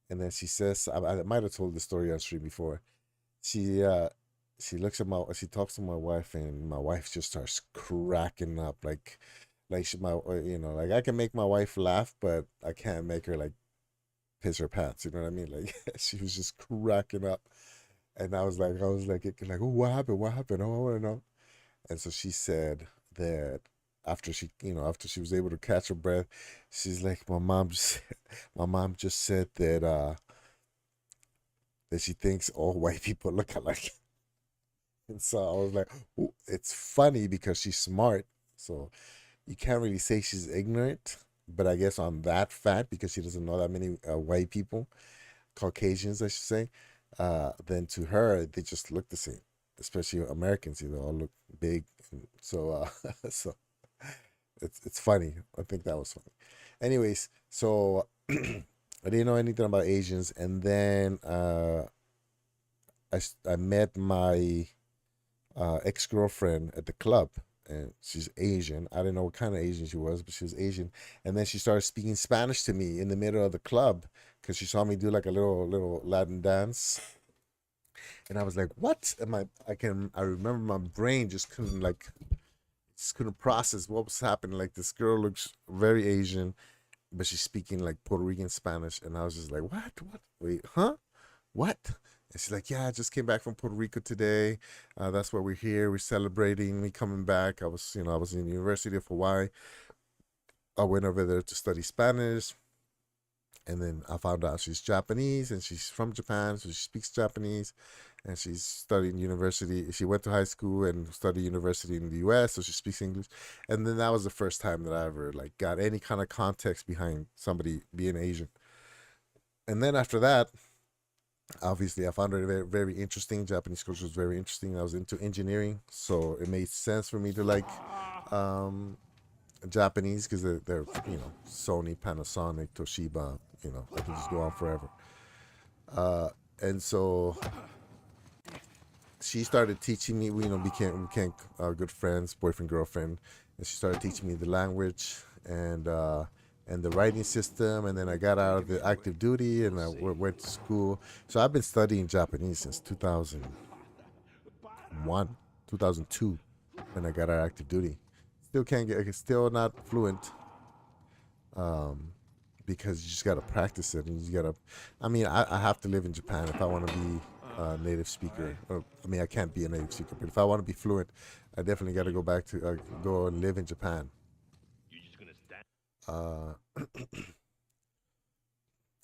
And then she says, I might have told the story on stream before. She she talks to my wife, and my wife just starts cracking up, like I can make my wife laugh, but I can't make her like piss her pants. You know what I mean? Like she was just cracking up, and I was like, oh, what happened? What happened? Oh, I want to know. And so she said that after she was able to catch her breath, she's like, my mom just said that she thinks all white people look alike. And so I was like, ooh, it's funny because she's smart. So you can't really say she's ignorant, but I guess on that fact, because she doesn't know that many white people, Caucasians, I should say, then to her, they just look the same, especially Americans, they all look big. And so, so it's funny. I think that was funny. Anyways, so I didn't know anything about Asians. And then I met my ex-girlfriend at the club, and she's Asian. I didn't know what kind of Asian she was, but she was Asian. And then she started speaking Spanish to me in the middle of the club because she saw me do like a little Latin dance. And I was like, "What?" And I remember my brain just couldn't process what was happening. Like this girl looks very Asian, but she's speaking like Puerto Rican Spanish, and I was just like, "What? What? Wait, huh? What?" And she's like, "Yeah, I just came back from Puerto Rico today. That's why we're here. We're celebrating me coming back. I was in the University of Hawaii. I went over there to study Spanish, and then I found out she's Japanese and she's from Japan, so she speaks Japanese, and she's studying university. She went to high school and studied university in the U.S., so she speaks English. And then that was the first time that I ever like got any kind of context behind somebody being Asian. And then after that, obviously I found it very, very interesting. Japanese culture was very interesting. I was into engineering, so it made sense for me to like Japanese because they're Sony, Panasonic, Toshiba. I can just go on forever. And so she started teaching me. We, became good friends, boyfriend, girlfriend. And she started teaching me the language and the writing system. And then I got out of the active duty and I went to school. So I've been studying Japanese since 2001, 2002, when I got out of active duty. Still can't get, still not fluent. Because you just gotta practice it, and you gotta. I mean, I have to live in Japan if I want to be a native speaker. Or, I mean, I can't be a native speaker, but if I want to be fluent, I definitely got to go back to go and live in Japan. You just gonna stand?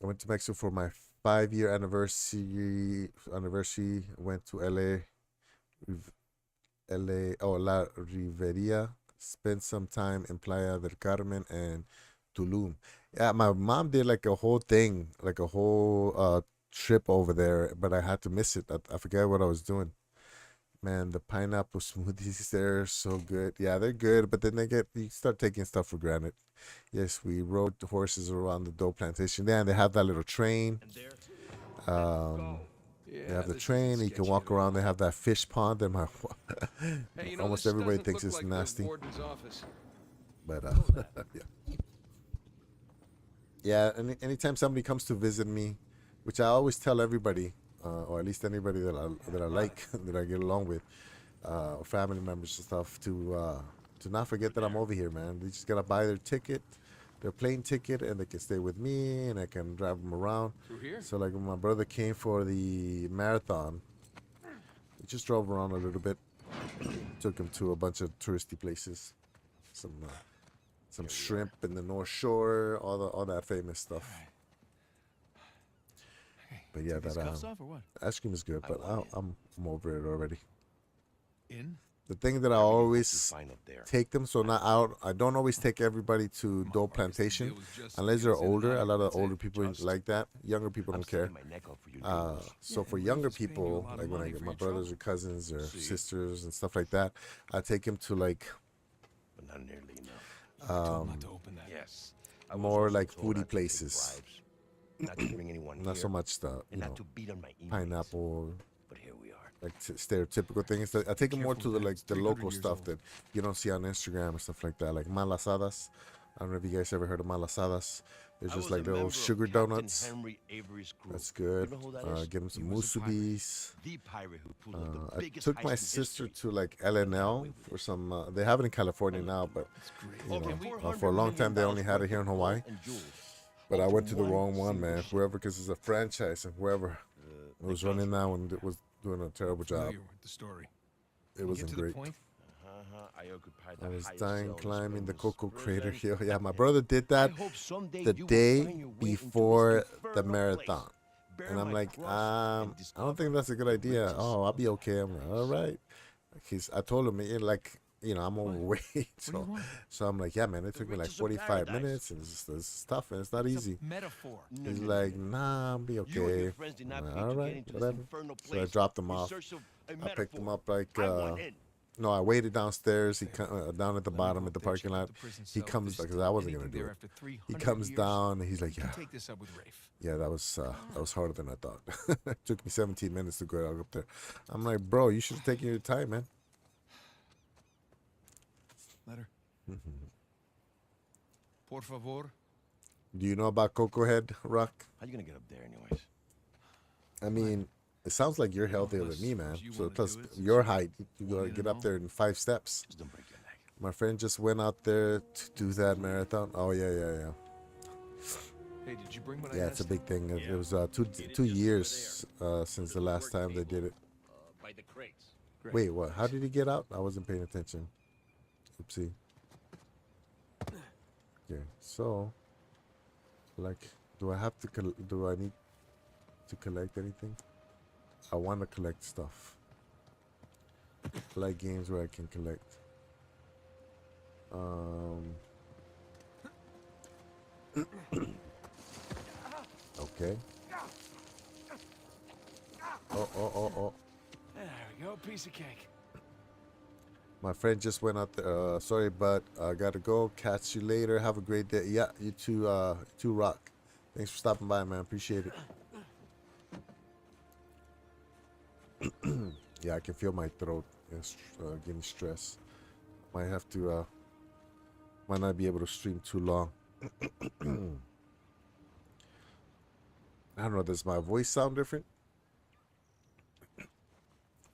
I went to Mexico for my 5-year anniversary. Went to LA. Oh, La Riveria. Spent some time in Playa del Carmen and Tulum. Yeah, my mom did like a whole thing, like a whole trip over there, but I had to miss it. I forget what I was doing. Man, the pineapple smoothies there are so good. Yeah, they're good, but then you start taking stuff for granted. Yes, we rode the horses around the dope plantation. Yeah, and they have that little train. And there. Um, Yeah, they have the this is train. You can sketchy walk little- around. They have that fish pond. And Hey, you know, almost this everybody doesn't thinks look it's like the nasty. warden's office. But yeah. Yeah, anytime somebody comes to visit me, which I always tell everybody, or at least anybody that I like, that I get along with, family members and stuff, to not forget that I'm over here, man. They just gotta buy their ticket, their plane ticket, and they can stay with me, and I can drive them around. Through here? So like when my brother came for the marathon, we just drove around a little bit, took him to a bunch of touristy places, some shrimp in the North Shore, all that famous stuff. But yeah, Take these that cuffs off or what? ice cream is good, but I'm over it already. In? The thing that I You always find up there. take them, so not out. I don't always take everybody to Dope Plantation unless they're older. A lot of older people like that. Younger people I'm don't care. setting my neck up for your jewels. So for and younger Rafe's paying you a people, lot of like when I money get for my your brothers or trouble. cousins or See. sisters and stuff like that, I take them to like But not nearly enough. Told not to open that. Yes. I was more also like told foodie not to take places. bribes, not to bring anyone Not here, so much the and not to beat on my emails. pineapple, But here we are. like stereotypical things. I take them more to Careful the with that. like It's the 300 local years stuff old. that you don't see on Instagram and stuff like that, like malasadas. I don't know if you guys ever heard of malasadas. They're I just was like a little member of sugar Captain donuts. Henry Avery's crew. That's good. You know who that is? Get them some He was a pirate. musubis. The pirate who pulled off the I biggest took heist my in sister history. to like LNL for some. They have it in California now, but you Over know, for a long time they only had it here in Hawaii. and jewels. But I All went from to the one wrong one, single man. ship. Whoever, because it's a franchise, and whoever was running that one was doing a terrible job. Familiar with the story. It wasn't Get to great. the point. I occupied I the was highest dying cell in climbing the Spring's Coco Crater prison. Hill. Yeah, my brother did I that hope someday the you will day find your way into this before the infernal marathon. place. Bear And I'm my like, cross and I don't discover think that's a good the idea. riches Oh, I'll of be okay. I'm like, all right. I told him, like, I'm overweight. So I'm like, yeah, man, it took me like riches of 45 paradise. minutes, and it's tough, and it's not easy. Metaphor. No, He's no, like, no, no. nah, I'll be You and okay. your friends did not I'm like, pay all to get right, into this whatever. infernal So I place dropped him in off. search of a I picked him metaphor. up like, I want in. no, I waited downstairs. He down at the bottom at the Hope that parking check out lot. the prison He cell comes this because I wasn't gonna anything do there it. after He 300 comes years. down and he's like, You yeah, can take this up with Rafe. yeah, that was harder than I thought. It took me 17 minutes to go up there. I'm like, bro, you should have taken your time, man. Letter. Por favor. Do you know about Coco Head Rock? How you gonna get up there, anyways? I mean, it sounds like you're healthier than Unless me, man. you So wanna plus do it, your height, you gotta want me to get up know? there in 5 steps. Just don't break your leg. My friend just went out there to do that marathon. Oh yeah. Hey, did you bring what I Yeah, asked? it's a big thing. It Yeah. was two years since the last time they did it. By the crates. Great. Wait, what? How did he get out? I wasn't paying attention. Oopsie. Okay, so, like, do I need to collect anything? I want to collect stuff. I like games where I can collect. Okay. Oh. There we go. Piece of cake. My friend just went out there. Sorry, but I gotta go. Catch you later. Have a great day. Yeah, you too. Rock. Thanks for stopping by, man. Appreciate it. Yeah, I can feel my throat is getting stressed. Might have to, might not be able to stream too long. I don't know. Does my voice sound different?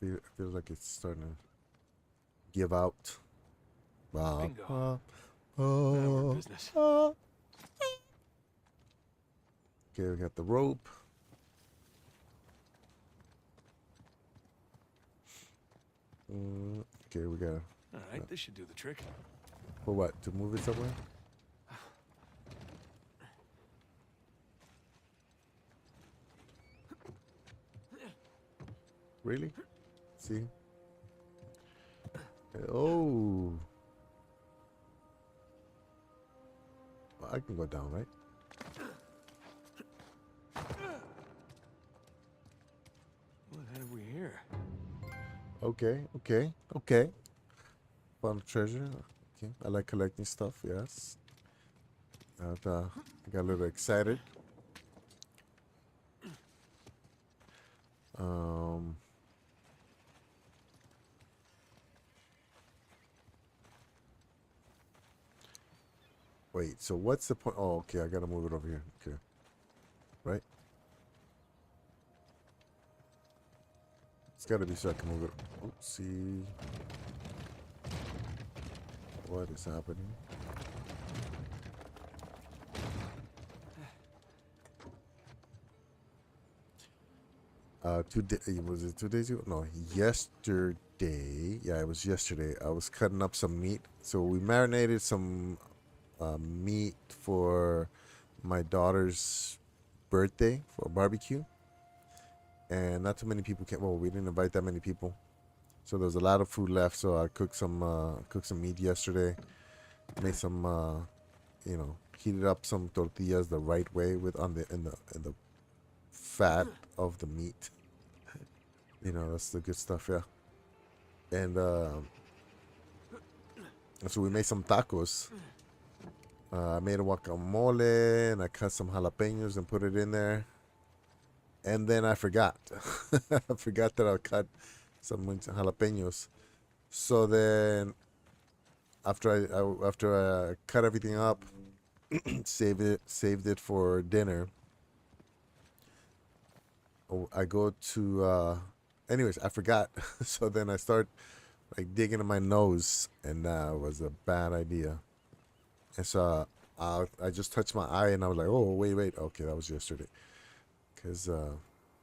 It feels like it's starting to give out. Bingo. Now we're in business. Okay, we got the rope. Okay, we got All right, this should do the trick. for what? To move it somewhere? Really? See? Oh. Well, I can go down, right? What have we here? Okay, okay, okay. Found a treasure. Okay, I like collecting stuff. Yes. I got a little excited. Um. Wait. So what's the point? Oh, okay. I gotta move it over here. Okay. Right. It's gotta be so I can move it. Oopsie. What is happening? Was it 2 days ago? No, yesterday. Yeah, it was yesterday. I was cutting up some meat. So we marinated some meat for my daughter's birthday for a barbecue. And not too many people came. Well, we didn't invite that many people. So there was a lot of food left. So I cooked some meat yesterday. Made some heated up some tortillas the right way with in the fat of the meat. That's the good stuff, yeah. And so we made some tacos. I made a guacamole and I cut some jalapenos and put it in there. And then I forgot. I forgot that I cut some jalapenos. So then after I cut everything up, saved it for dinner. I go to anyways, I forgot. So then I start like digging in my nose, and that was a bad idea. And so I just touched my eye, and I was like, oh, wait. Okay, that was yesterday. Because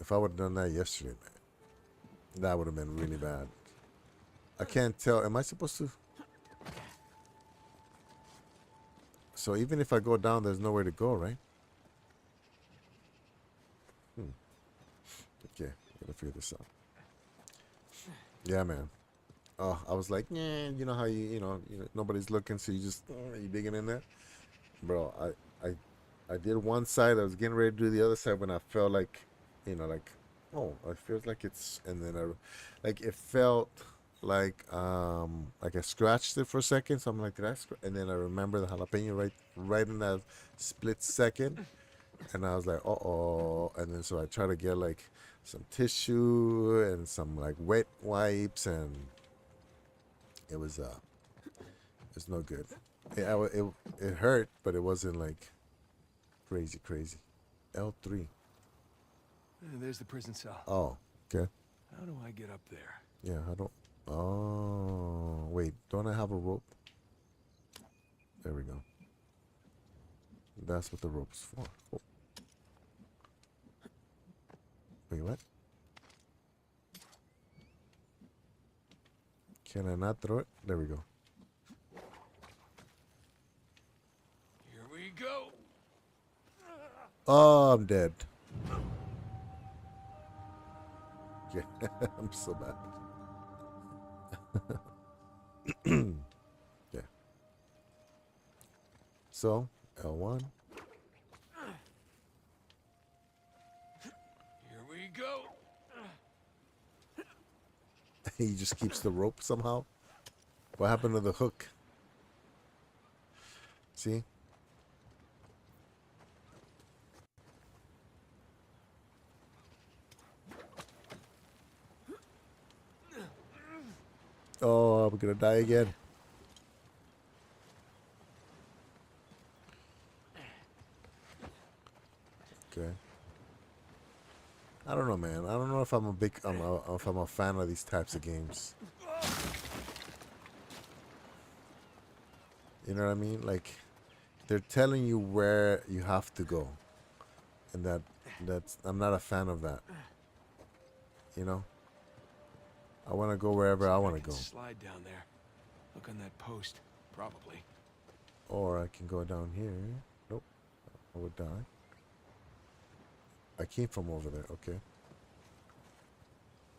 if I would have done that yesterday, man, that would have been really bad. I can't tell. Am I supposed to? So even if I go down, there's nowhere to go, right? Okay, gotta figure this out. Yeah, man. Oh, I was like, yeah, you know how nobody's looking, so you digging in there, bro. I did one side. I was getting ready to do the other side when I felt like, like, oh, it feels like it's, and then like it felt like I scratched it for a second. So I'm like, did I? And then I remember the jalapeno right in that split second, and I was like, oh, and then so I try to get like some tissue and some like wet wipes, and it was it's no good. It hurt, but it wasn't like crazy. L3. There's the prison cell. Oh, okay. How do I get up there? Yeah, I don't. Oh, wait. Don't I have a rope? There we go. That's what the rope's for. Oh. Wait, what? Can I not throw it? There we go. Here we go. Oh, I'm dead. Yeah, I'm so bad. Yeah. So, L1. Here we go. He just keeps the rope somehow. What happened to the hook? See? Oh, we're gonna die again. Okay. I don't know, man. I don't know if I'm a big, if I'm a fan of these types of games. You know what I mean? Like, they're telling you where you have to go, and that's I'm not a fan of that. You know, I want to go wherever I want to go, Slide down there. Look on that post. Probably. or I can go down here. Nope, I would die. I came from over there. Okay.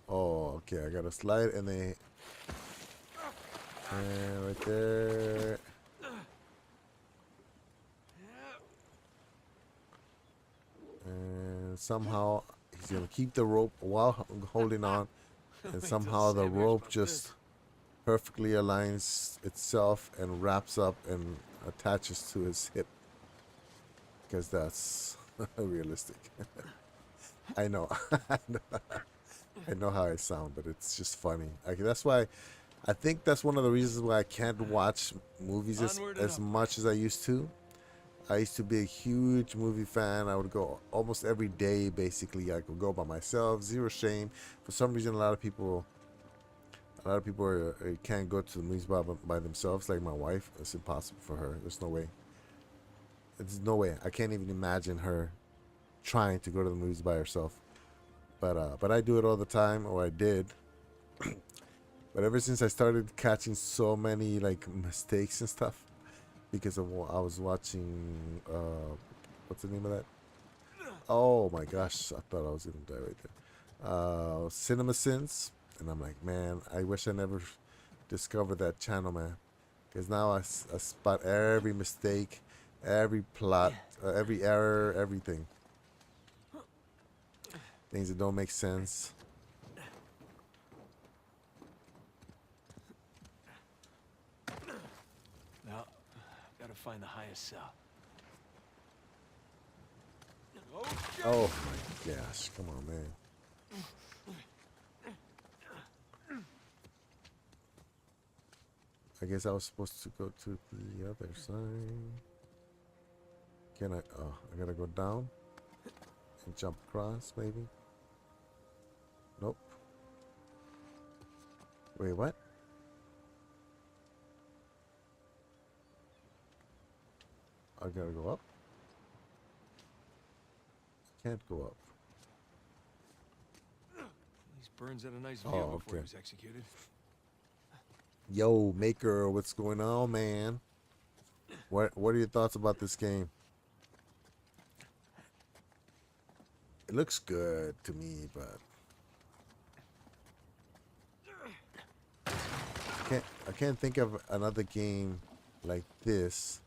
Oh, okay. I gotta slide, and right there. And somehow he's gonna keep the rope while holding on, and somehow the rope just perfectly aligns itself and wraps up and attaches to his hip, because that's realistic. I know. I know how I sound, but it's just funny. That's why I think that's one of the reasons why I can't watch movies as much as I used to. I used to be a huge movie fan. I would go almost every day, basically. I could go by myself, zero shame. For some reason, a lot of people can't go to the movies by themselves. Like my wife, it's impossible for her. There's no way. There's no way. I can't even imagine her trying to go to the movies by herself. But I do it all the time, or I did. But ever since I started catching so many like mistakes and stuff, because of what I was watching, what's the name of that? Oh my gosh, I thought I was gonna die right there. Cinema Sins, and I'm like, man, I wish I never discovered that channel, man, because now I spot every mistake, every plot, every error, everything, things that don't make sense. Now, gotta find the highest cell. Oh my gosh, come on, man. I guess I was supposed to go to the other side. Can I? Oh, I gotta go down and jump across, maybe. Nope. Wait, what? I gotta go up. Can't go up. At least Burns had a nice view Oh, before he okay. was executed. Yo, Maker, what's going on, man? What are your thoughts about this game? It looks good to me, but I can't think of another game like this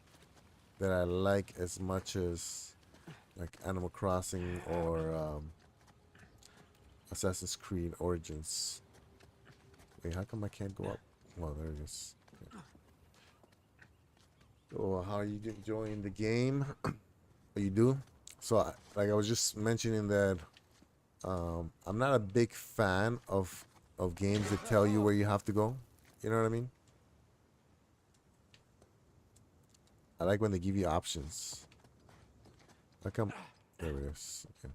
that I like as much as like Animal Crossing or Assassin's Creed Origins. Wait, how come I can't go up? Well, there it is. Okay. So, how are you enjoying the game? You do? So, like I was just mentioning that I'm not a big fan of games that tell you where you have to go. You know what I mean? I like when they give you options. How come? There it is. Okay.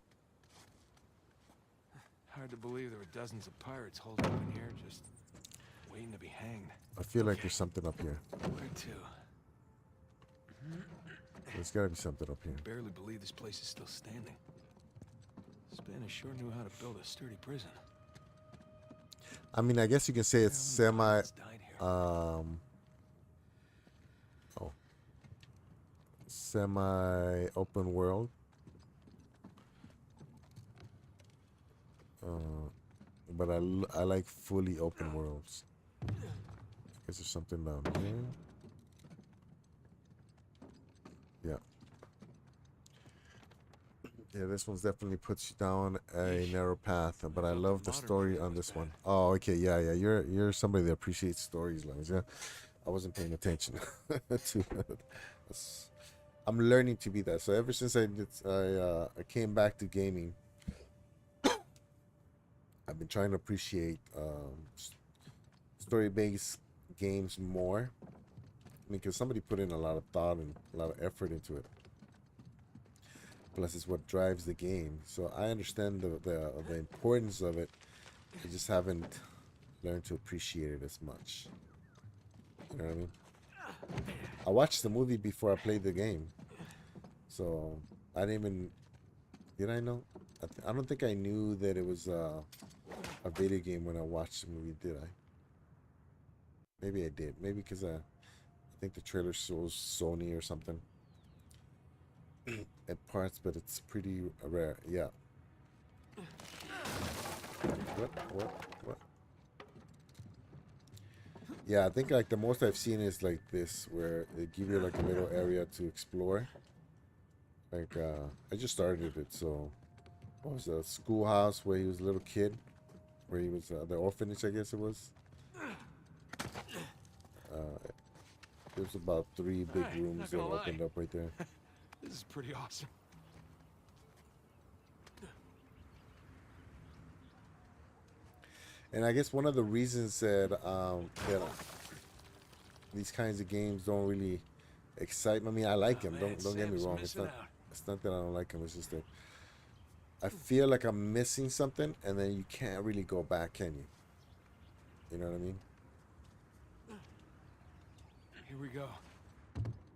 Hard to believe there were dozens of pirates holed up in here, just waiting to be hanged. I feel like there's something up here. Where to? There's gotta be something up here. Barely believe this place is still standing. Spanish sure knew how to build a sturdy prison. I mean, I guess you can say it's semi. Pirates died here. Oh, semi open world. But I like fully open worlds. Guess there's something down here. Yeah. Yeah, this one's definitely puts you down a narrow path, but I love the story on this one. Oh, okay, yeah. You're somebody that appreciates stories, Lance. Yeah, I wasn't paying attention to it. I'm learning to be that. So ever since I came back to gaming, I've been trying to appreciate story-based games more. I mean, because somebody put in a lot of thought and a lot of effort into it. Plus, it's what drives the game. So I understand the importance of it. I just haven't learned to appreciate it as much. You know what I mean? I watched the movie before I played the game. So I didn't even... Did I know? I don't think I knew that it was a video game when I watched the movie, did I? Maybe I did. Maybe because I think the trailer shows Sony or something at parts, but it's pretty rare. Yeah. What? Yeah, I think like the most I've seen is like this, where they give you like a little area to explore. Like, I just started it, so... What was a schoolhouse where he was a little kid? Where he was, the orphanage, I guess it was. There's about 3 big Hey, rooms not that gonna lie. opened up right there. This is pretty awesome. And I guess one of the reasons that these kinds of games don't really excite me. I mean, I like them. Man, Don't get me Sam's wrong. missing out. It's not that I don't like them. It's just that I feel like I'm missing something, and then you can't really go back, can you? You know what I mean? Here we go.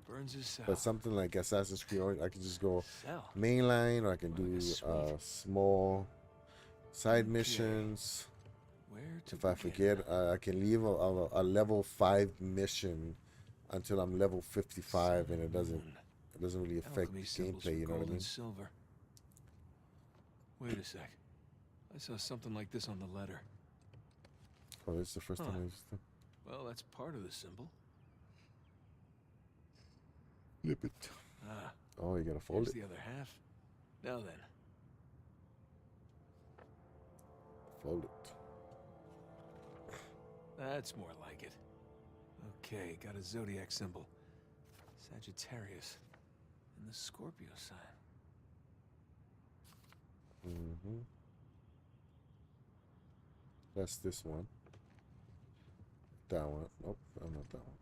Burns' cell. But something like Assassin's Creed, I can just go Cell. mainline, or I can Like a do suite. small side Okay. missions. Where to If I begin? forget, I can leave a level 5 mission until I'm level 55, and it doesn't really affect Alchemy symbols gameplay. for You know what I gold mean? and silver. Wait a sec. I saw something like this on the letter. Oh, this is the first time I used it. Well, that's part of the symbol. Flip it. Ah, Oh, you gotta fold here's it. the other half. Now then. Fold it. That's more like it. Okay, got a zodiac symbol. Sagittarius. And the Scorpio sign. Mm-hmm. That's this one. That one. Nope, I'm not that one.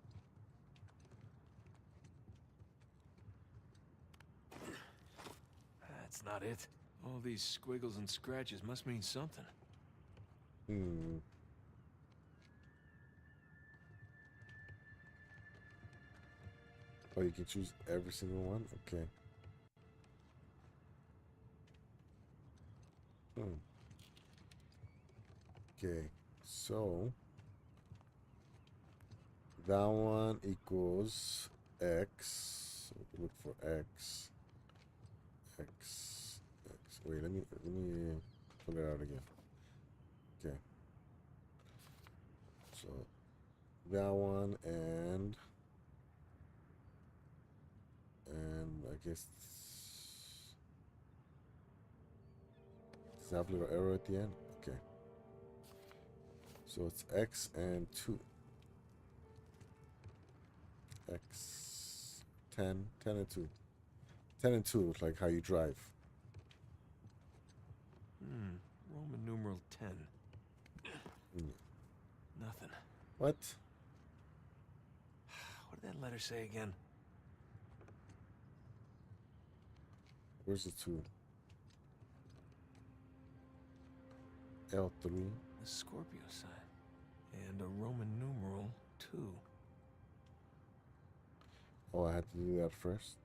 That's not it. All these squiggles and scratches must mean something. Hmm. Oh, you can choose every single one? Okay. Okay, so that one equals X. So look for X. X. X. Wait, let me pull it out again. Okay. So that one and I guess does it have a little arrow at the end? Okay. So it's X and 2. X 10 and 2. 10 and 2 looks like how you drive. Roman numeral 10. Nothing. What? What did that letter say again? Where's the 2? L3. The Scorpio sign. And a Roman numeral 2. Oh, I had to do that first.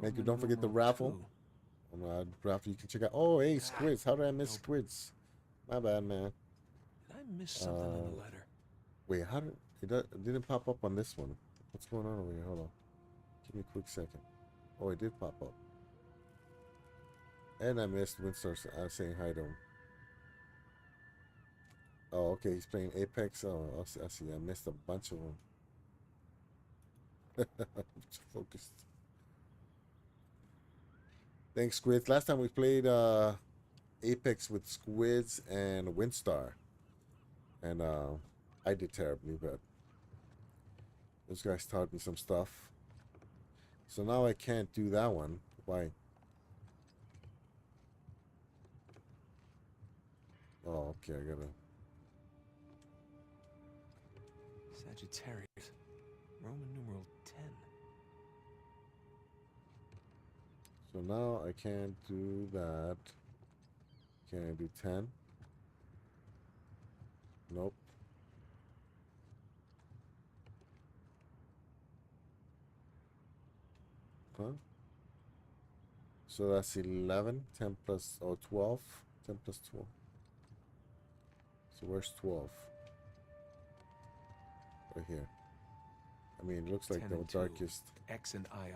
Thank you. Don't forget the numeral raffle. 2. On the raffle, you can check out. Oh, hey, squids. How did I miss squids? My bad, man. Did I miss something in the letter? Wait, how did it didn't pop up on this one? What's going on over here? Hold on. Give me a quick second. Oh, it did pop up. And I missed Winstar saying hi to him. Oh, okay. He's playing Apex. Oh, I see. I missed a bunch of them. Focused. Thanks, Squids. Last time we played Apex with Squids and Winstar. And I did terribly, but those guys taught me some stuff. So now I can't do that one. Why? Oh, okay, I gotta... Sagittarius. Roman numeral 10. So now I can't do that. Can I do 10? Nope. Huh? So that's 11. 10 plus... Oh, 12. 10 plus 12. So where's 12? Right here. I mean, it looks like 10 the and 2. darkest. X and II. Would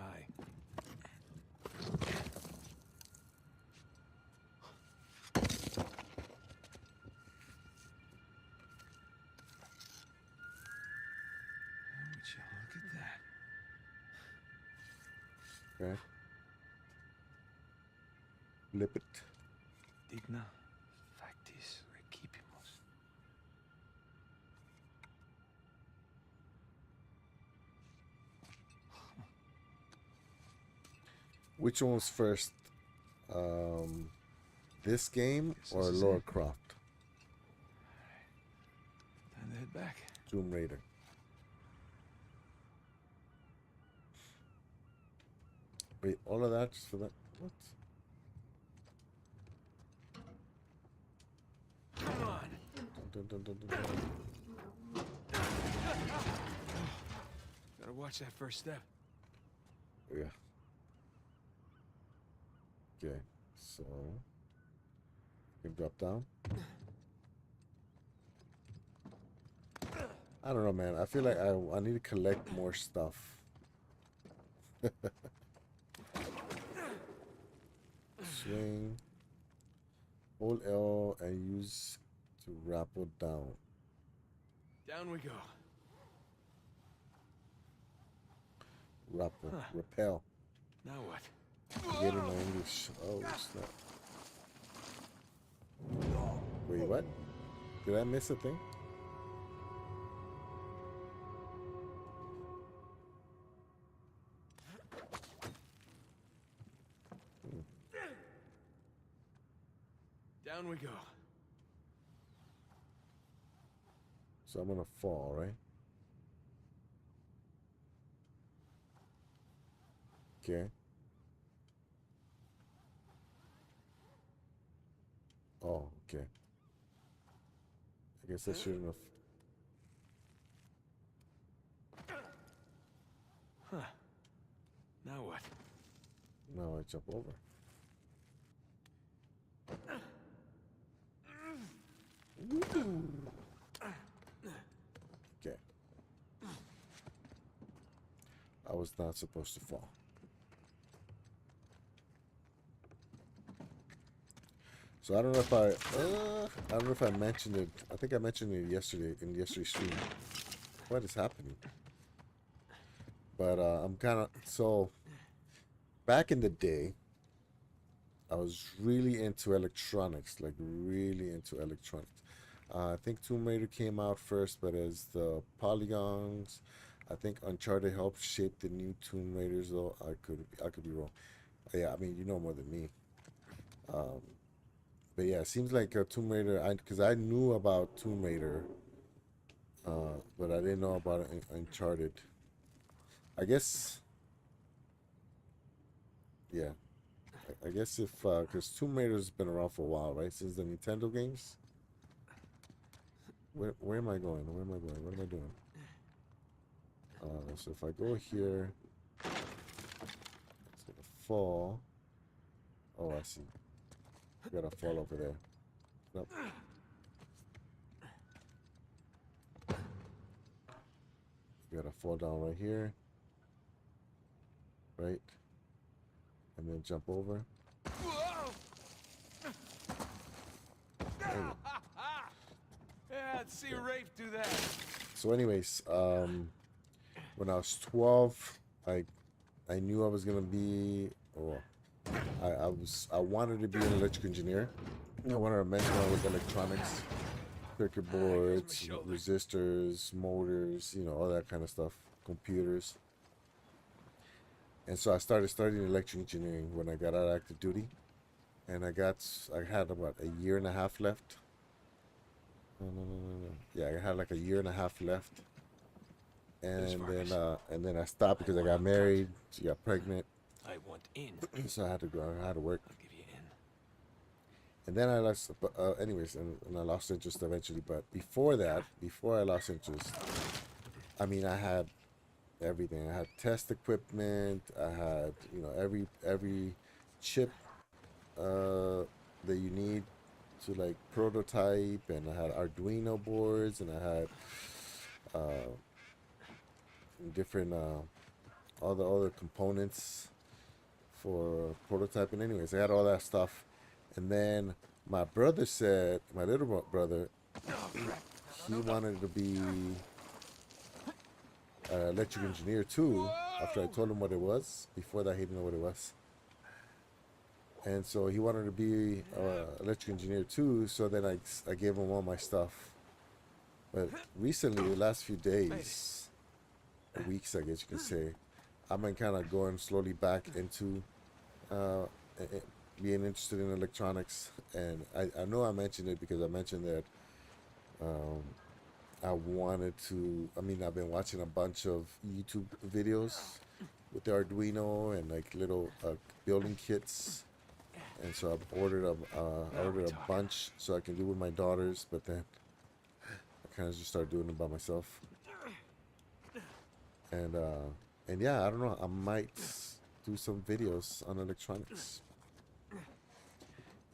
you look at that? Okay. Flip it. Digna factis recipimus. Which one was first? This game Guess or this is Lara it. Croft? Time to head back. Tomb Raider. Wait, all of that just for that? What? Come on. Dun, dun, dun, dun, dun. Gotta watch that first step. Yeah. Okay, so you can drop down. I don't know, man. I feel like I need to collect more stuff. Swing. Hold L and use to rappel down. Down we go. Rappel. Huh. Repel. Now what? Get in my English. Oh, snap. Wait, what? Did I miss a thing? Down we go. So I'm gonna fall, right? Okay. Oh, okay. I guess I shouldn't have. Huh. Now what? Now I jump over. Ooh. Okay. I was not supposed to fall. So I don't know if I don't know if I mentioned it. I think I mentioned it yesterday in yesterday's stream. What is happening? But I'm kind of so. Back in the day, I was really into electronics, like really into electronics. I think Tomb Raider came out first, but as the polygons, I think Uncharted helped shape the new Tomb Raiders. Though I could be wrong. Yeah, I mean you know more than me. But yeah, it seems like Tomb Raider. Because I knew about Tomb Raider, but I didn't know about Uncharted. I guess. Yeah. I guess if because Tomb Raider's been around for a while, right? Since the Nintendo games. Where am I going? Where am I going? What am I doing? So if I go here, it's gonna fall. Oh, I see. You gotta fall over there. Nope. You gotta fall down right here. Right? And then jump over. Yeah, let's see Rafe do that. So anyways, when I was 12, I knew I was gonna be, or I wanted to be an electrical engineer. I wanted to mess around with electronics, circuit boards, shoulder. resistors, motors, you know, all that kind of stuff, computers. And so I started studying electrical engineering when I got out of active duty, and I had about a year and a half left. No. Yeah, I had like a year and a half left, and then I stopped because I got married. She got pregnant, I want in. so I had to go. I had to work, I'll give you in. and then I lost. Anyways, and I lost interest eventually. But before I lost interest, I mean, I had everything. I had test equipment. I had every chip that you need to like prototype, and I had Arduino boards, and I had different all the other components for prototyping. Anyways, I had all that stuff, and then my brother said, my little brother, he wanted to be an electrical engineer too. After I told him what it was, before that he didn't know what it was. And so he wanted to be an electrical engineer too, so then I gave him all my stuff. But recently, the last few days, weeks, I guess you can say, I've been kind of going slowly back into being interested in electronics. And I know I mentioned it because I mentioned that I wanted to, I've been watching a bunch of YouTube videos with the Arduino and like little building kits. And so I've ordered a bunch so I can do with my daughters, but then I kind of just started doing it by myself. And yeah, I don't know. I might do some videos on electronics.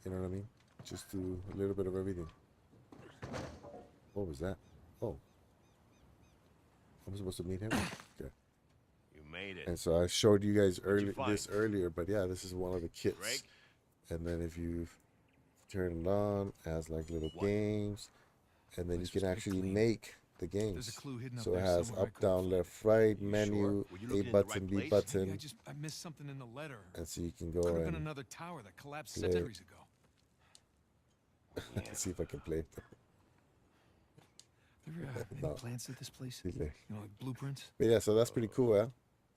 You know what I mean? Just do a little bit of everything. What was that? Oh, I'm supposed to meet him. Okay. You made it. And so I showed you guys What'd you this find? earlier, but yeah, this is one of the kits. Greg? And then if you turn it on, it has like little What? games, and then you Place can was pretty actually clean. make the There's a games. clue hidden up So it there has somewhere I up, couldn't down, find. left, right, You menu, sure? Were you looking A in the button, right B place? button, Maybe I missed something in the letter. and so you can Could go have been and another tower that collapsed play. centuries ago. see if I can play. There any No. plans at this place? See You there. know, like blueprints? But yeah, so that's pretty cool, huh?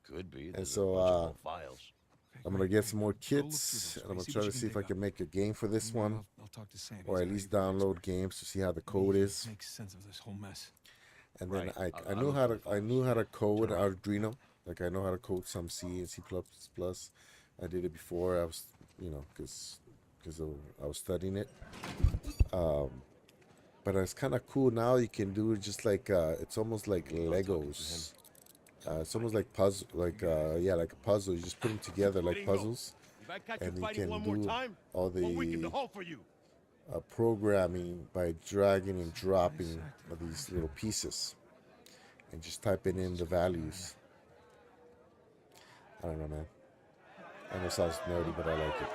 Could be. And There's so a bunch of old files. Okay, I'm gonna great, get great. some more Go look through kits, those, and I'm okay? gonna try to see if I dig can up. make a game for this Meanwhile, one, I'll talk to Sammy. or He's at our least Ethernet download expert. games to see how the Maybe code he is. makes sense of this whole mess. And then Right. I I'll knew look how for to the I files. knew how to code Turn around. Arduino. Like I know how to code some C and C++. I did it before. I was, because I was studying it. But it's kind of cool now. You can do just like it's almost like Legos. It's almost like puzzle, like like a puzzle. You just put them together like puzzles, If I catch you and you fighting can one more do time, all we'll weaken the the hull for you. programming by dragging and dropping of these little pieces, and just typing in the values. I don't know, man. I know it sounds nerdy, but I like it.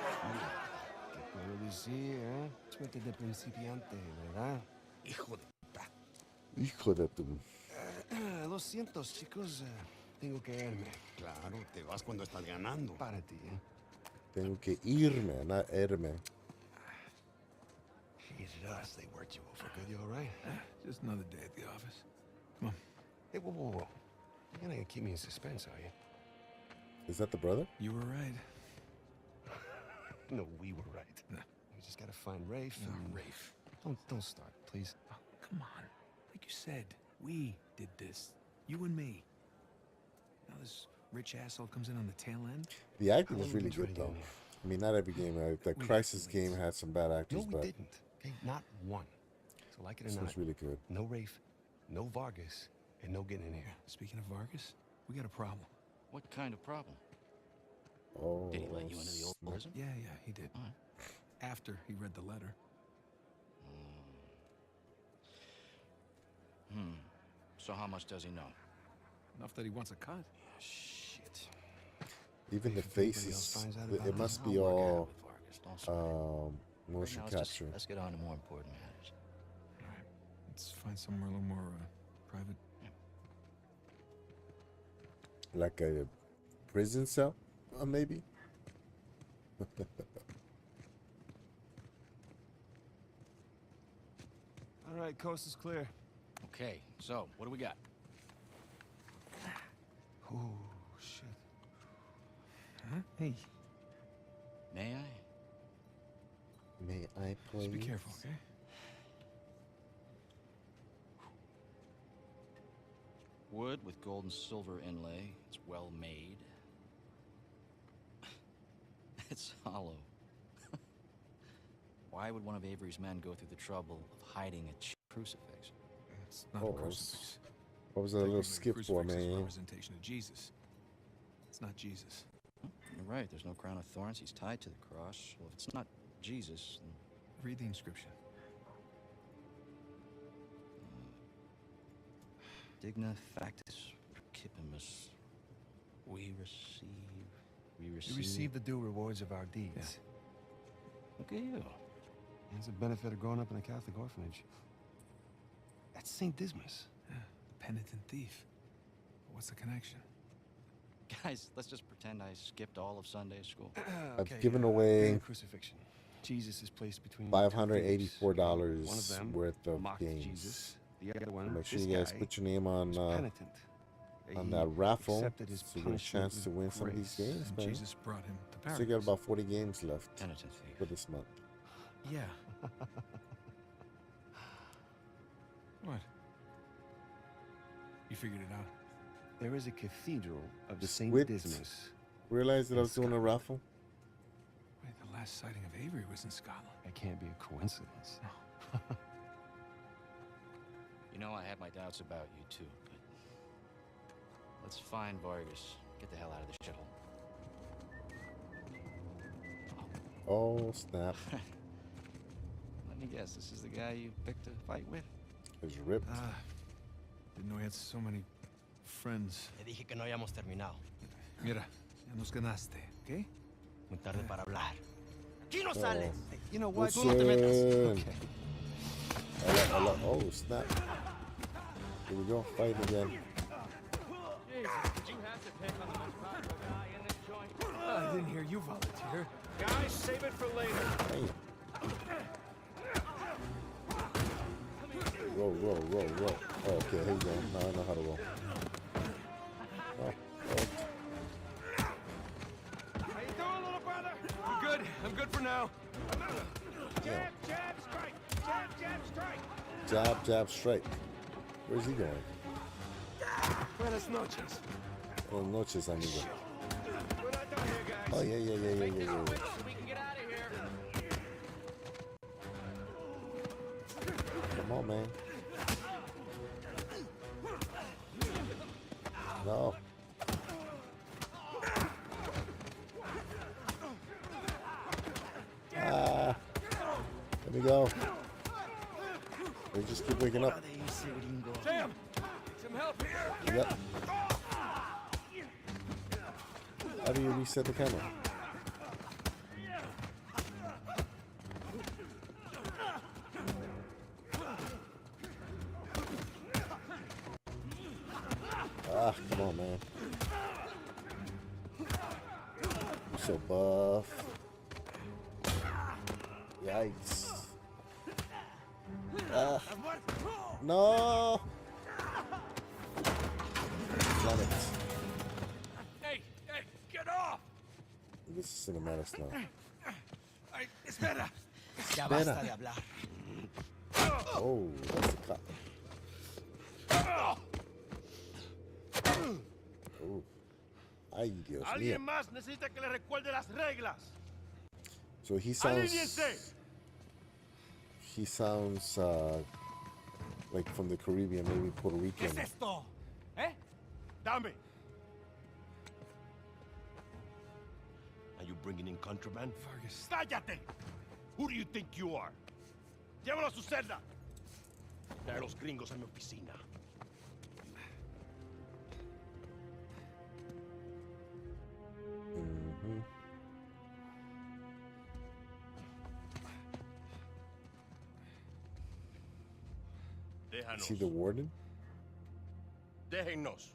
¿Qué puedo decir, eh? Suerte de principiante, ¿verdad? Hijo de... Hijo de tu... Lo siento, chicos. Tengo que irme. Claro, te vas cuando estás ganando. Para ti, eh? Tengo que irme, not irme. Jesus, they worked you over good. You all right? Just another day at the office. Hey, whoa. You're not gonna keep me in suspense, are you? Is that the brother? You were right. No, we were right. No. We just gotta find Rafe. No, and- Rafe. Don't start, please. Oh, come on. Like you said, we did this. You and me. Now this rich asshole comes in on the tail end. The acting How is long really did we good, try to though. get I mean, not every game. The We Crisis got game police. had some bad No, actors, we but didn't. Okay, not one. So like it or this not, was really good. no Rafe, no Vargas, and no getting in here. Speaking of Vargas, we got a problem. What kind of problem? Oh, Did he let you into the old snap. prison? Yeah, he did. All right. After he read the letter. So how much does he know? Enough that he wants a cut. Shit. Even the If anybody else faces, finds out it about must I'll be work it out all with Vargas. Don't sweat it. Right motion now, let's capture. let's get on to more important matters. All right. Let's find somewhere a little more private. Like a prison cell, maybe? All right, coast is clear. Okay, so what do we got? Oh, shit. Huh? Hey, May I? May I please? just be careful, okay? Wood with gold and silver inlay. It's well made. It's hollow. Why would one of Avery's men go through the trouble of hiding a cheap crucifix? It's not Oh, a crucifix. What was that little Technically, a skip for, crucifix is a man? representation of Jesus. It's not Jesus. You're right, there's no crown of thorns. He's tied to the cross. Well, if it's not Jesus, then... Read the inscription. Digna factus principimus. We receive the due rewards of our deeds. Look at you. It's a benefit of growing up in a Catholic orphanage. That's St. Dismas. Yeah, the penitent thief. What's the connection? Guys, let's just pretend I skipped all of Sunday school. I've given away during crucifixion. Jesus is placed between $584 One of them worth of mocked games. Jesus. The other one, Make sure this you guys guy, put your name on was penitent. that raffle, accepted his so you get a punishment chance to with win some of these grace. games, And man. Jesus brought him to So paradise. you got about 40 games left Penitent thief. for this month. Yeah. What? You figured it out? There is a cathedral of The St. Squid Dismas. Realized that I was doing a raffle? Wait, the last sighting of Avery was in Scotland. That can't be a coincidence. You know, I had my doubts about you too, but... Let's find Vargas. Get the hell out of this shithole. Oh, snap. Let me guess, this is the guy you picked a fight with? It's ripped. Didn't know he had so many friends. Te dije que no habíamos terminado. Mira, ya nos ganaste, ¿ok? Muy tarde para hablar. ¡Aquí no Oh. sales! You know what? Listen. Tú no te metas. Oh, snap. Here we go. Fighting again. I didn't hear you volunteer. Guys, save it for later. Hey. Roll. Oh, okay, here we go. Now I know how to roll. Oh. How you doing, little brother? I'm good. I'm good for now. Yeah. Jab, strike. Jab, strike. Jab, strike. Where's he going? Buenas noches. Buenas noches, amigo. We're not done here, guys. Oh, yeah. We can get out of here. Come on, man. No. Let me go. They just keep waking up. Sam, some help here. Yep. How do you reset the camera? Come on, man. You're so buff. Yikes. No! Damn it. Hey, get off. This is cinematics now. Ay, espera. Ya Espera. basta de hablar. Oh, that's the cop. Oh. Ay, Dios mío. Alguien más necesita que le recuerde las reglas. So he Alíñense. sounds like from the Caribbean, maybe Puerto ¿Qué Rican. es esto? ¿Eh? Dame. Are you bringing in contraband? Vargas. ¡Cállate! Who do you think you are? Llévalo a su celda. Trae a los gringos a mi oficina. Mhm. Déjanos. Is he the warden? Déjennos.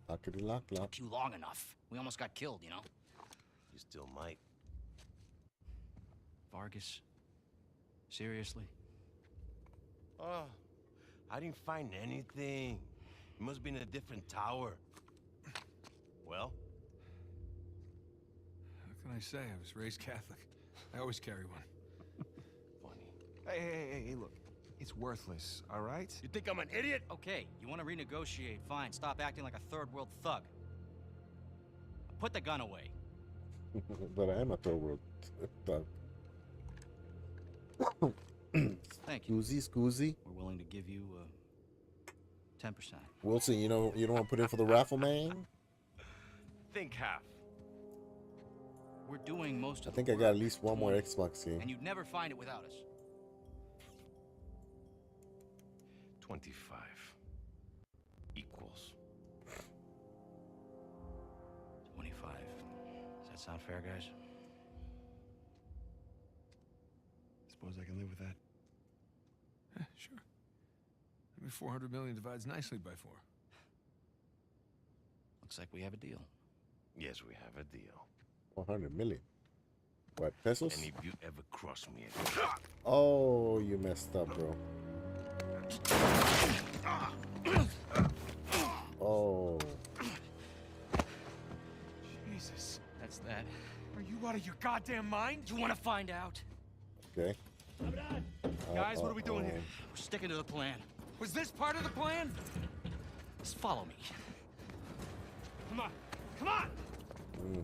Lockety lock. Took you long enough. We almost got killed, you know? You still might. Vargas? Seriously? Oh, I didn't find anything. It must be in a different tower. Well? How can I say? I was raised Catholic. I always carry one. Funny. Hey, look. It's worthless, all right? You think I'm an idiot? Okay, you want to renegotiate? Fine. Stop acting like a third world thug. Put the gun away. But I am a third world thug. Thank you. Scoozy. We're willing to give you 10%. Wilson, you don't want to put in for the raffle, man? Think half. We're doing most I of think the I work. got at least one more Xbox game. And you'd never find it without us. 25 equals. 25. Does that sound fair, guys? Suppose I can live with that. Sure. I mean, 400 million divides nicely by 4. Looks like we have a deal. Yes, we have a deal. 100 million. What, pesos? And if you ever cross me again... Oh, you messed up, bro. Oh. Jesus. That's that. Are you out of your goddamn mind? You want to find out? Okay. Guys, what are we doing here? We're sticking to the plan. Was this part of the plan? Just follow me. Come on. Come on! Mm.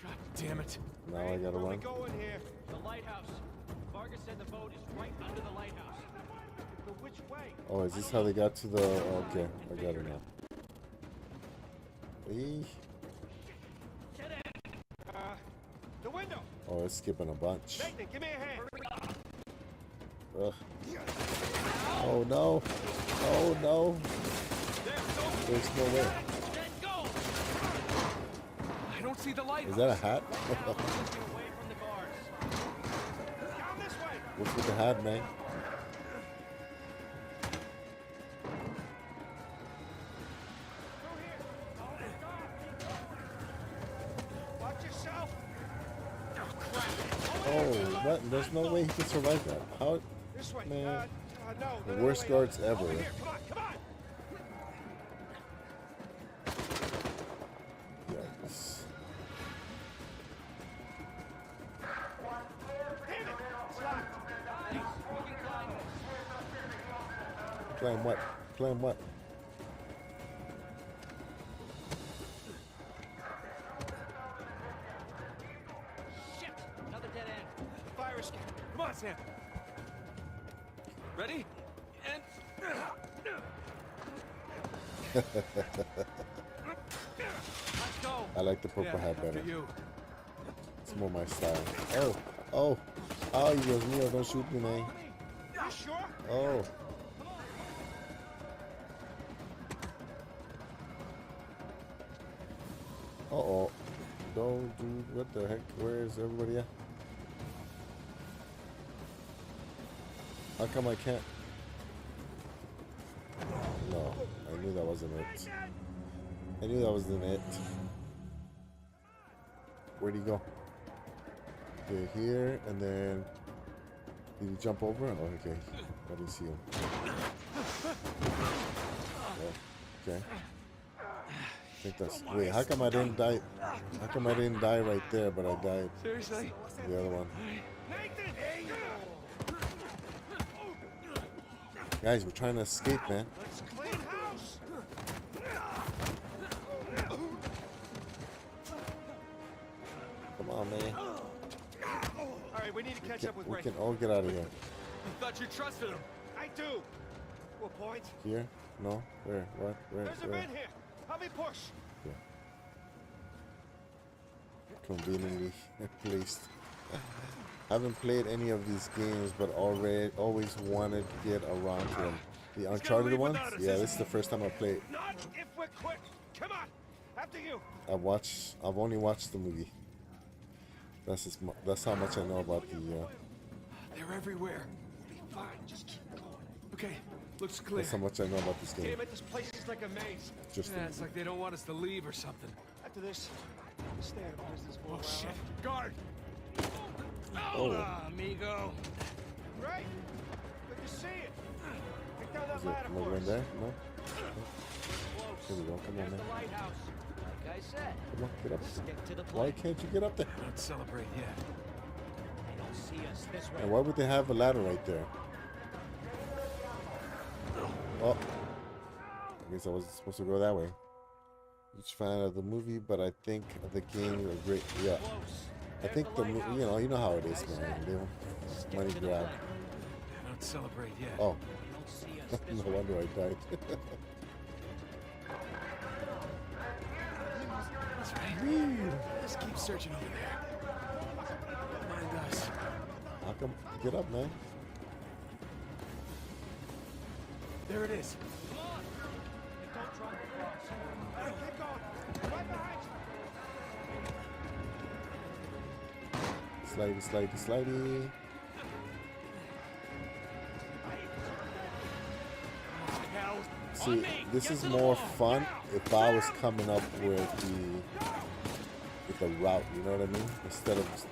God damn it. Now I gotta Where are we run. going here? The lighthouse. Vargas said the boat is right under the lighthouse. But which way? Oh, is this how they got to the... Okay, I got it now. Eee. The window. Oh, it's skipping a bunch. Nathan, give me a hand. Ugh. Oh, no. Oh, no. There's no way. I don't see the light. Is that a hat? Away from the guards. Down this way. What's with the hat, man? Through here. Watch yourself. Oh, what? There's no way he can survive that. How? This way. Man. No. The worst guards ever. Over here. Come on. Yikes. Damn it. It's locked. Climb what? Climb what? Shit! Another dead end. Fire escape. Come on, Sam. Ready? And... Let's go. I like the purple hat after better. you. It's more my style. Oh, Dios mío, don't shoot me, man. You sure? Oh. Uh-oh. Don't do, what the heck? Where is everybody at? How come I can't? No, I knew that wasn't it. I knew that wasn't it. Where'd he go? Okay, here, and then... Did he jump over? Oh, okay. I didn't see him. Oh, okay. I think that's... Wait, how come I didn't die? How come I didn't die right there, but I died Seriously? the other one? Nathan! Guys, we're trying to escape, man. Let's clean house. Come on, man. All right, we need to catch up with We Ray. can all get out of here. I thought you trusted him. I do. What point? Here? No? Where? What? Where? There's a Where? vent here. Help me push. Yeah. Conveniently placed. Haven't played any of these games, but always wanted to get around to them. The Uncharted leave ones? without us, Yeah, isn't this is the first time I played. Not if we're quick. Come on. After you. I've only watched the movie. That's how much I know about the. They're everywhere. We'll be fine. Just keep going. Okay, looks clear. That's how much I know about this game. Damn it, this place is like a maze. Just Yeah, it's like they don't want us to leave or something. After this, stay out of business for a Oh, while. shit. Guard! Oh. Amigo. Right. Good See it. Pick down that Is it ladder another for one us. there? No? Close. Here we go. Come on, There's man. the lighthouse. Like I said, Come on, get up. stick to the Why plan. can't you get up there? Don't celebrate yet. They don't see us this way. And why would they have a ladder right there? Oh. I guess I wasn't supposed to go that way. Huge fan of the movie, but I think the game is great. Yeah. I think the you know how it is, man. They don't money grab. Don't celebrate yet. Oh. They don't see us this No way. wonder I died. That's right. Just keep searching over there. Mind us. How come? Get up, man. There it is. Come on. And don't drop the cross. Keep going. Right behind you. Slidey, slidey, slidey. See, this is more fun if I was coming up with the route, you know what I mean? Instead of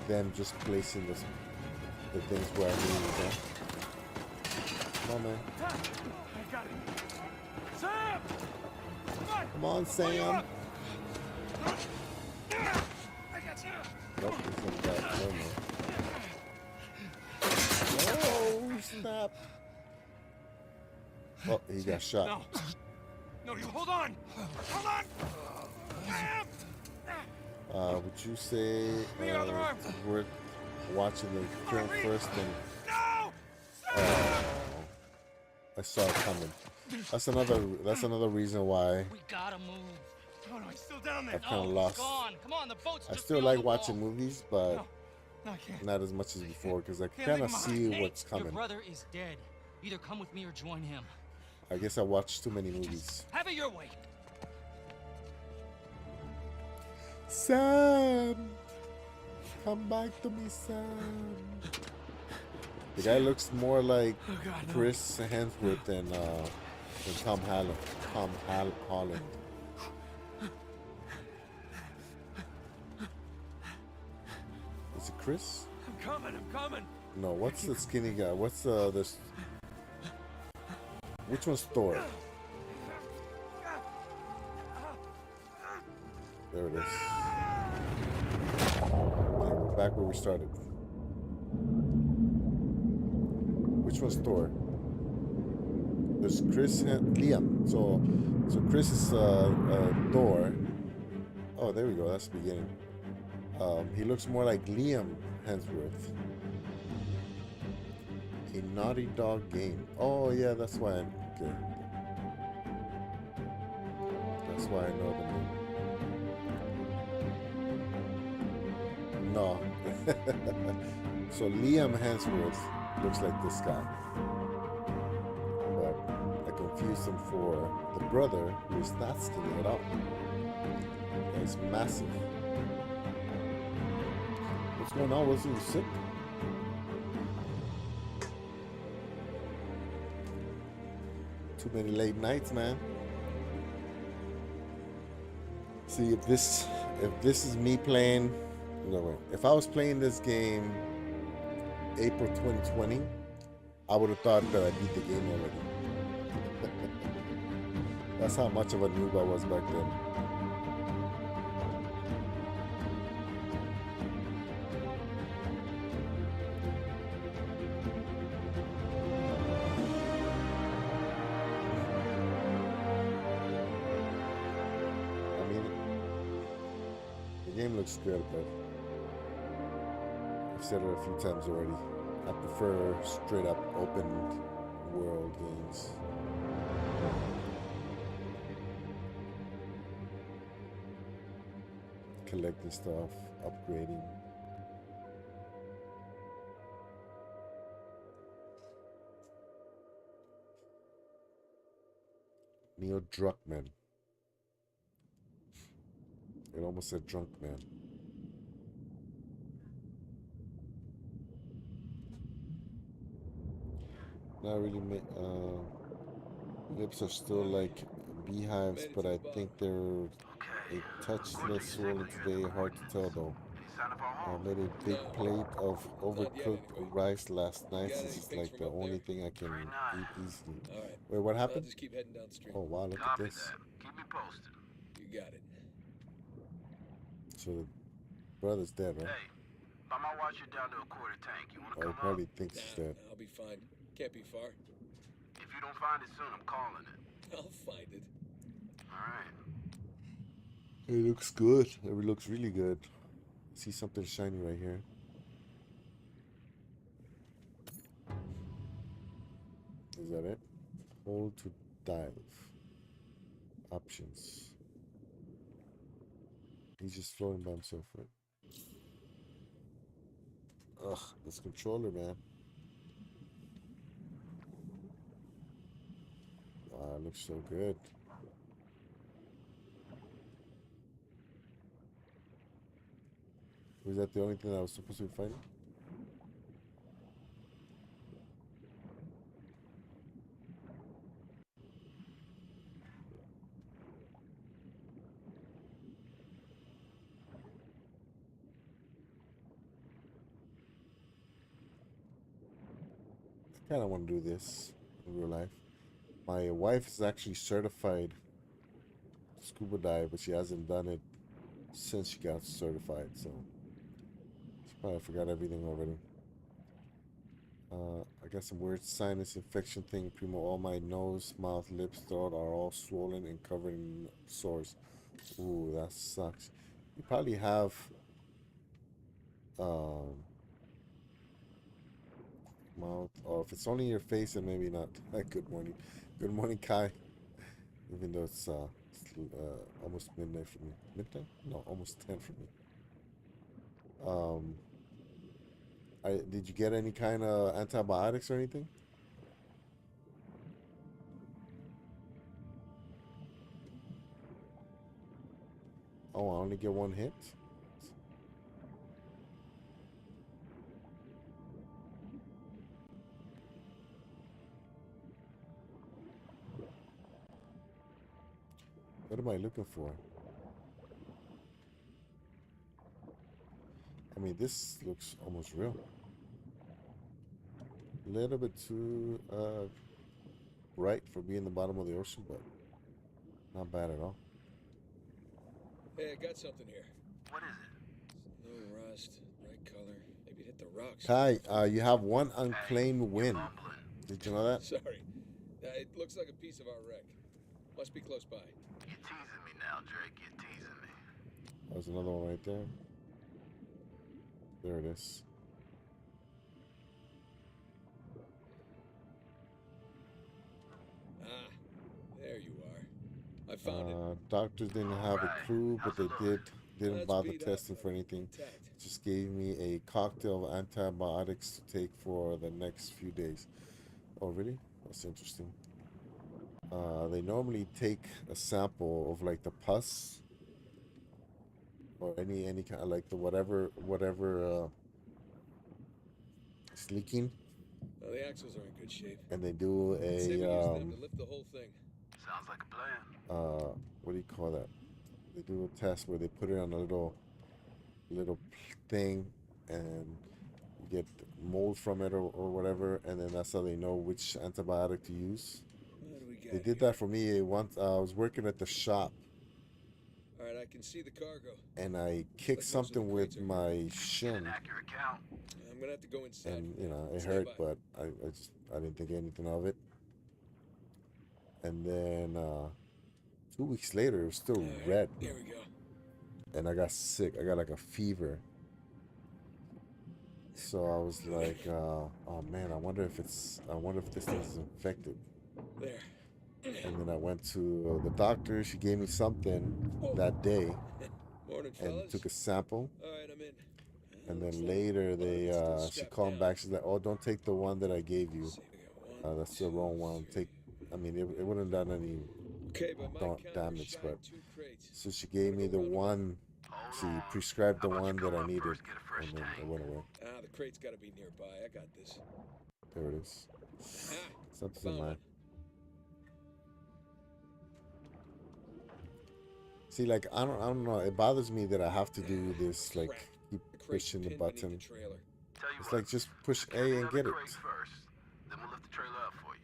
them just placing the things where I need them. Come on, man. I got it. Sam! Come on, Sam. Nope, he's in back. No, no. Oh, snap. Oh, he got shot. No. No, you hold on. Hold on. Sam! Would you say The other arm. worth watching the film first and No! I saw it coming? That's another reason why We gotta move. Oh, no, he's still down there. I've kind of No, lost. it's gone. Come on, the boat's I just still beyond like the wall. watching movies, but No, I can't. not as much as before because I Can't kind leave of him see Nate, what's your coming. brother is dead. Either come with me or join him. I guess I watched too many movies. Have it your way. Sam, come back to me, Sam. The guy looks more like Oh, God, no. Chris Hemsworth than Tom Holland. Holland. Is it Chris? I'm coming. I'm coming. No, what's the skinny guy? What's this? Which one's Thor? There it is. Okay, we're back where we started. Which one's Thor? There's Chris and Liam. So Chris is Thor. Oh, there we go. That's the beginning. He looks more like Liam Hemsworth. A Naughty Dog game. Oh yeah, that's why I'm good. That's why I know the name. No. So Liam Hemsworth looks like this guy. But I confused him for the brother who is not skinny at all. And it's massive. What's going on? Was he sick? Too many late nights, man. See, if this is me playing, no wait. If I was playing this game April 2020, I would have thought that I beat the game already. That's how much of a noob I was back then. I mean, the game looks good, but I've said it a few times already. I prefer straight up open world games. Collecting stuff, upgrading. Neil Druckmann. It almost said drunk man. Not really. Lips are still like beehives, but I think they're a touch less swollen today. Hard to tell though. I made a big plate of overcooked rice last night since it's like the only thing I can eat easily. Wait, what happened? just keep heading down the street. Oh wow, look at this. Keep me posted. You got it. So the brother's dead, right? Hey, I might watch you down to a quarter tank. You wanna Or he come up? probably thinks he's dead. I'll be fine. Can't be far. If you don't find it soon, I'm calling it. I'll find it. Alright. It looks good. It looks really good. I see something shiny right here. Is that it? Hold to dive. Options. He's just floating by himself, right? Ugh, this controller, man. Wow, it looks so good. Was that the only thing that I was supposed to be fighting? I kind of want to do this in real life. My wife is actually certified scuba dive, but she hasn't done it since she got certified, so she probably forgot everything already. I got some weird sinus infection thing. Primo, all my nose, mouth, lips, throat are all swollen and covered in sores. Ooh, that sucks. You probably have mouth. Oh, if it's only your face, then maybe not. Good morning. Good morning, Kai. Even though it's almost midnight for me. Midnight? No, almost 10 for me. Did you get any kind of antibiotics or anything? Oh, I only get one hit? What am I looking for? I mean, this looks almost real. A little bit too bright for being the bottom of the ocean, but not bad at all. Hey, I got something here. What is it? No rust, right color. Maybe it hit the rocks. Kai, you have one unclaimed win. Did you know that? Sorry. It looks like a piece of our wreck. Must be close by. You're teasing me now, Drake. You're teasing me. There's another one right there. There it is. Ah, there you are. I found it. Doctors didn't have a clue, but they didn't That's bother beat up, testing but for anything. intact. Just gave me a cocktail of antibiotics to take for the next few days. Oh, really? That's interesting. They normally take a sample of like the pus or any kind of like the whatever it's leaking, Well, the axles are in good shape. and they do Say we use a them to lift the whole thing. Sounds like a plan. what do you call that? They do a test where they put it on a little thing, and you get mold from it or whatever, and then that's how they know which antibiotic to use. What do we got They did here? that for me once. I was working at the shop, All right, I can see the cargo. and I kicked something with my shin, Accurate count. I'm gonna have to go inside. and you know it Stay hurt, by. but I didn't think anything of it. And then 2 weeks later, it was still All right, red, Here we go. and I got sick. I got like a fever. So I was like, oh man, I wonder if this thing is infected. There. And then I went to the doctor. She gave me something that day Morning, and fellas. took a sample. All right, I'm in. And Looks then like later one of they it's still she strapped called down. back. She's like, oh, don't take the one that I gave you. See, we got one, That's the two, wrong one. three. I mean, it wouldn't have done any Okay, by my count, we're damage, shy but of 2 crates. so she gave me the one. She prescribed the one that I needed, and then it went away. Ah, the crate's gotta be nearby. I got this. There it is. Ah, Something found in mine. one. See, like I don't know. It bothers me that I have to do this like keep The crate's pushing the pinned beneath button. the trailer. Tell you It's what, like just push secure A the and other get it. crates first. Then we'll lift the trailer up for you.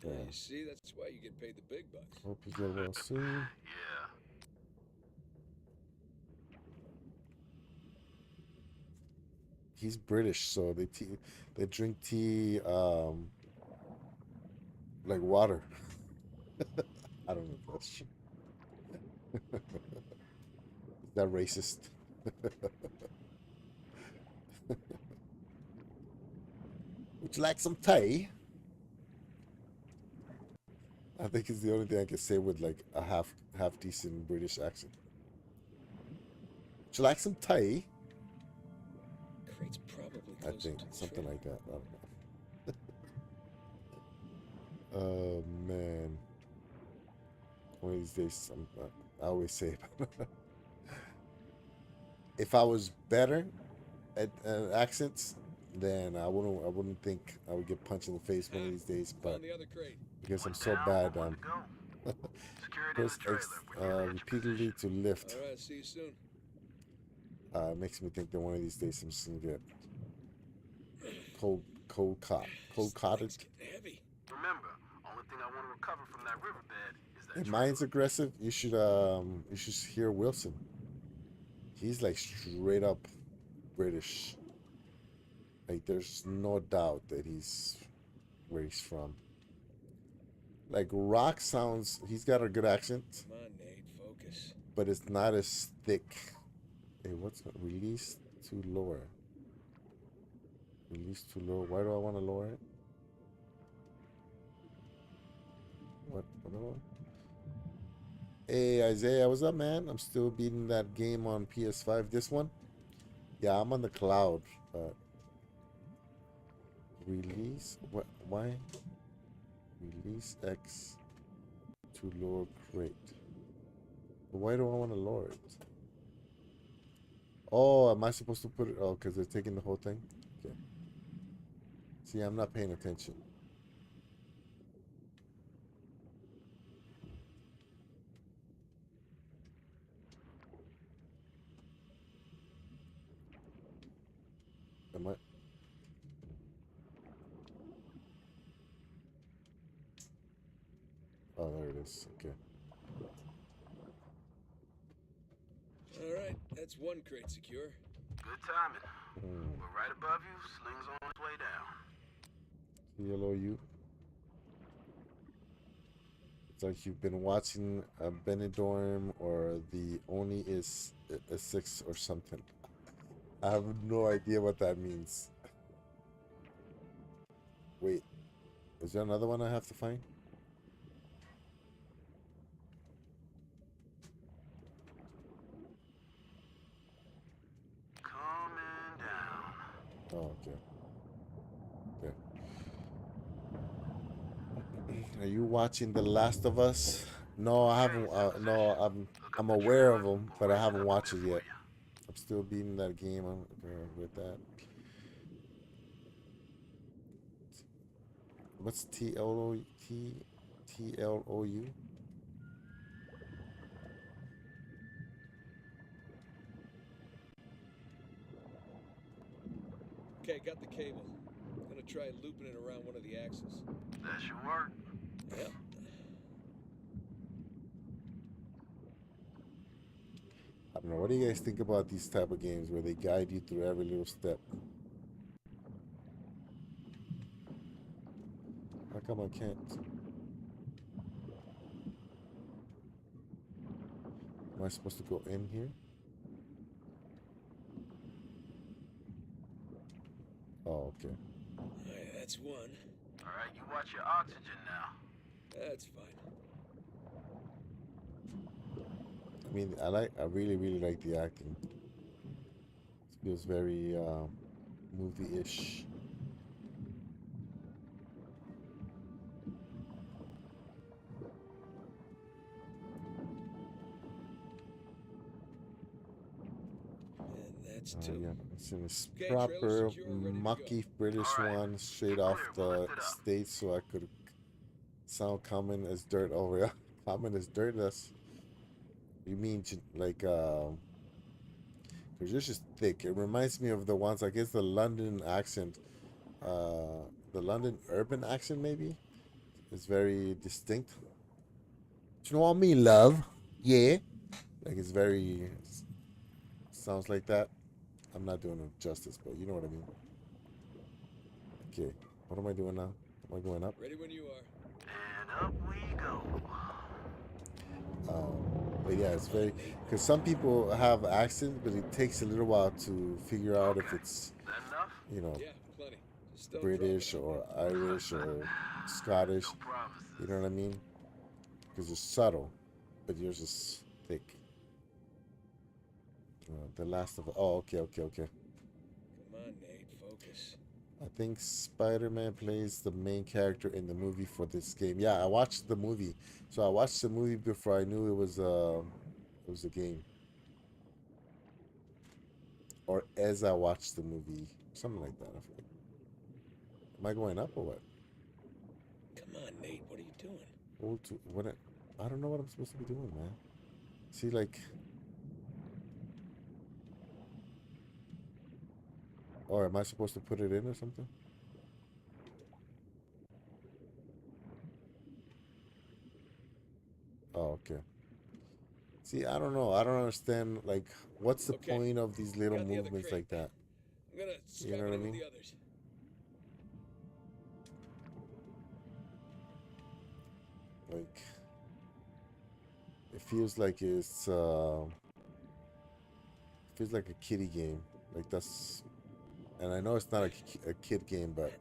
Yeah, Yeah. you see, that's why you get paid the big bucks. Hope you get well soon. Yeah. He's British, so they drink tea like water. I don't know if that's true. Is that racist? Would you like some tea? I think it's the only thing I can say with like a half decent British accent. Would you like some tea? Crate's probably I closer think to the something trailer. like that. I don't know. Oh man, one of these days, I always say, if I was better at accents, then I wouldn't think I would get punched in the face one of these days. But Found the other crate. because I'm One so down, bad, one to go. Secure it in the press trailer. X We're nearly at your repeatedly position. to lift. All right, see you soon. Makes me think that one of these days I'm just gonna get cold This cotted. thing's getting heavy. Remember, only thing I want to recover from that riverbed is that If trailer. mine's aggressive, you should hear Wilson. He's like straight up British. Like there's no doubt that he's where he's from. Like Rock sounds, he's got a good accent, Come on, Nate, focus. but it's not as thick. Hey, what's release to lower? Release to lower. Why do I want to lower it? What do I want? Hey Isaiah, what's up, man? I'm still beating that game on PS5. This one? Yeah, I'm on the cloud. Release? What? Why? Release X to lower crate. But why do I want to lower it? Oh, am I supposed to put it? Oh, because they're taking the whole thing? Okay. See, I'm not paying attention. Am I? Oh, there it is. Okay. All right, that's one crate secure. Good timing. We're right above you. Sling's on its way down. CLOU. It's like you've been watching Benidorm or the Oni is a 6 or something. I have no idea what that means. Wait, is there another one I have to find? Coming down. Oh, okay. Okay. Are you watching The Last of Us? No, I haven't. No, I'm aware of them, but I haven't watched it yet. I'm still beating that game with that. What's TLOU? Okay, got the cable. Gonna try looping it around one of the axles. That should work. Yep. I don't know. What do you guys think about these type of games where they guide you through every little step? How come I can't? Am I supposed to go in here? Oh, okay. All right, that's one. All right, you watch your oxygen now. That's fine. I mean, I really like the acting. It feels very movie-ish. And that's Oh two. yeah, it's in this Okay, proper trailer secure, ready to go. mucky British All right, one, straight keep off clear, we'll the lift it up. States, so I could sound common as dirt. Oh yeah, common as dirt. That's you mean like Because yours is thick. It reminds me of the ones, I guess, the London accent. The London urban accent, maybe. It's very distinct. Do you know what I mean, love? Yeah. Like it's very sounds like that. I'm not doing it justice, but you know what I mean. Okay. What am I doing now? Am I going up? Ready when you are. And up we go. But yeah, it's very because some people have accents, but it takes a little while to figure out if it's That enough? you know Yeah, plenty. Just don't British drop it. or Irish or Scottish. No promises. You know what I mean? Because it's subtle, but yours is thick. The last of oh, okay. Come on, Nate, focus. I think Spider-Man plays the main character in the movie for this game. Yeah, I watched the movie. So I watched the movie before I knew it was a game. Or as I watched the movie, something like that. I forget. Am I going up or what? Come on, Nate, what are you doing? I don't know what I'm supposed to be doing, man. See, like, or am I supposed to put it in or something? Oh, okay. See, I don't know. I don't understand. Like, what's the Okay. point of these little Got the other movements crate. like that? I'm gonna You know swap what I it in with mean? the others. Like, it feels like feels like a kiddie game. Like that's, and I know it's not a kid game, but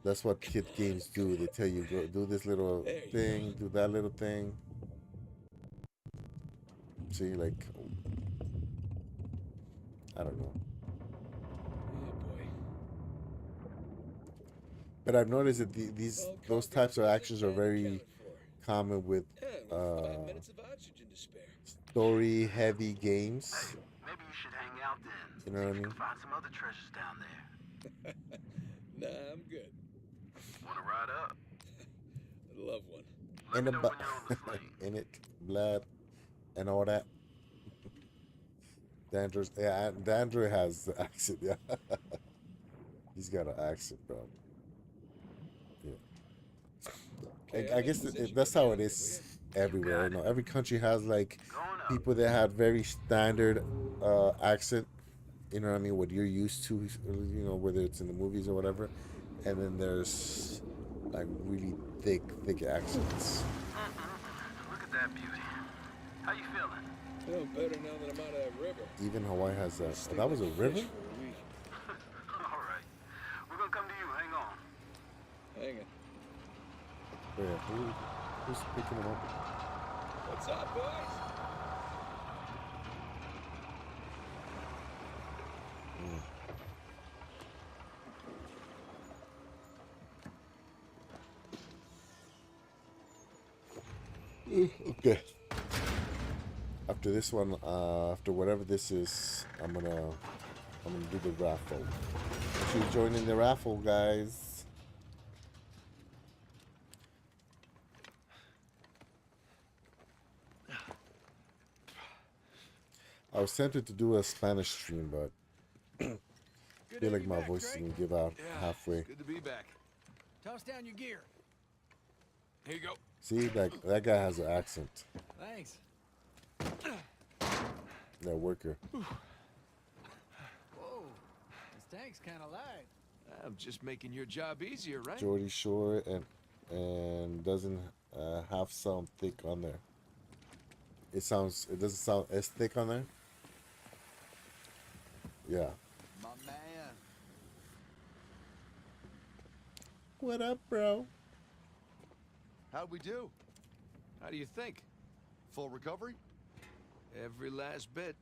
that's what kid games do. They tell you go do this little There you thing, do that little thing. See, like, I don't know. Oh boy. But I've noticed that Well, those coffee types of deposit actions are plan very accounted for. common with Yeah, with 5 minutes of oxygen to spare. story heavy games. Maybe you should hang out then. You know what I See if you mean? can find some other treasures down there. Nah, I'm good. Wanna ride up? I'd love one. Let And me the know when you're on the sling. in it, blood, and all that. Dandre has the accent. Yeah, he's got an accent, bro. Yeah, Okay, I I'm guess in position. that's Get how me it out there, is will everywhere. You know, every country has like Going up. people that have very standard accent. You know what I mean? What you're used to, you know, whether it's in the movies or whatever. And then there's like really thick accents. Look at that beauty. How you feeling? ya? Feel better now that I'm out of that river. Even Hawaii has that. Stay Oh, that was a like river? fish for a week. All right. We're gonna come to you. Hang on. Hang it. Oh, yeah. Who's picking him up? What's up, boys? Okay. After this one, after whatever this is, I'm gonna do the raffle. Make sure you join in the raffle, guys. I was tempted to do a Spanish stream, but I feel like my voice is gonna give out halfway. Good to be back. Toss down your gear. Here you go. See, that guy has an accent. Thanks. That worker. Whoa, this tank's kind of light. I'm just making your job easier, right? Geordie Shore and doesn't have sound thick on there. It doesn't sound as thick on there. Yeah. My man. What up, bro? How'd we do? How do you think? Full recovery? Every last bit.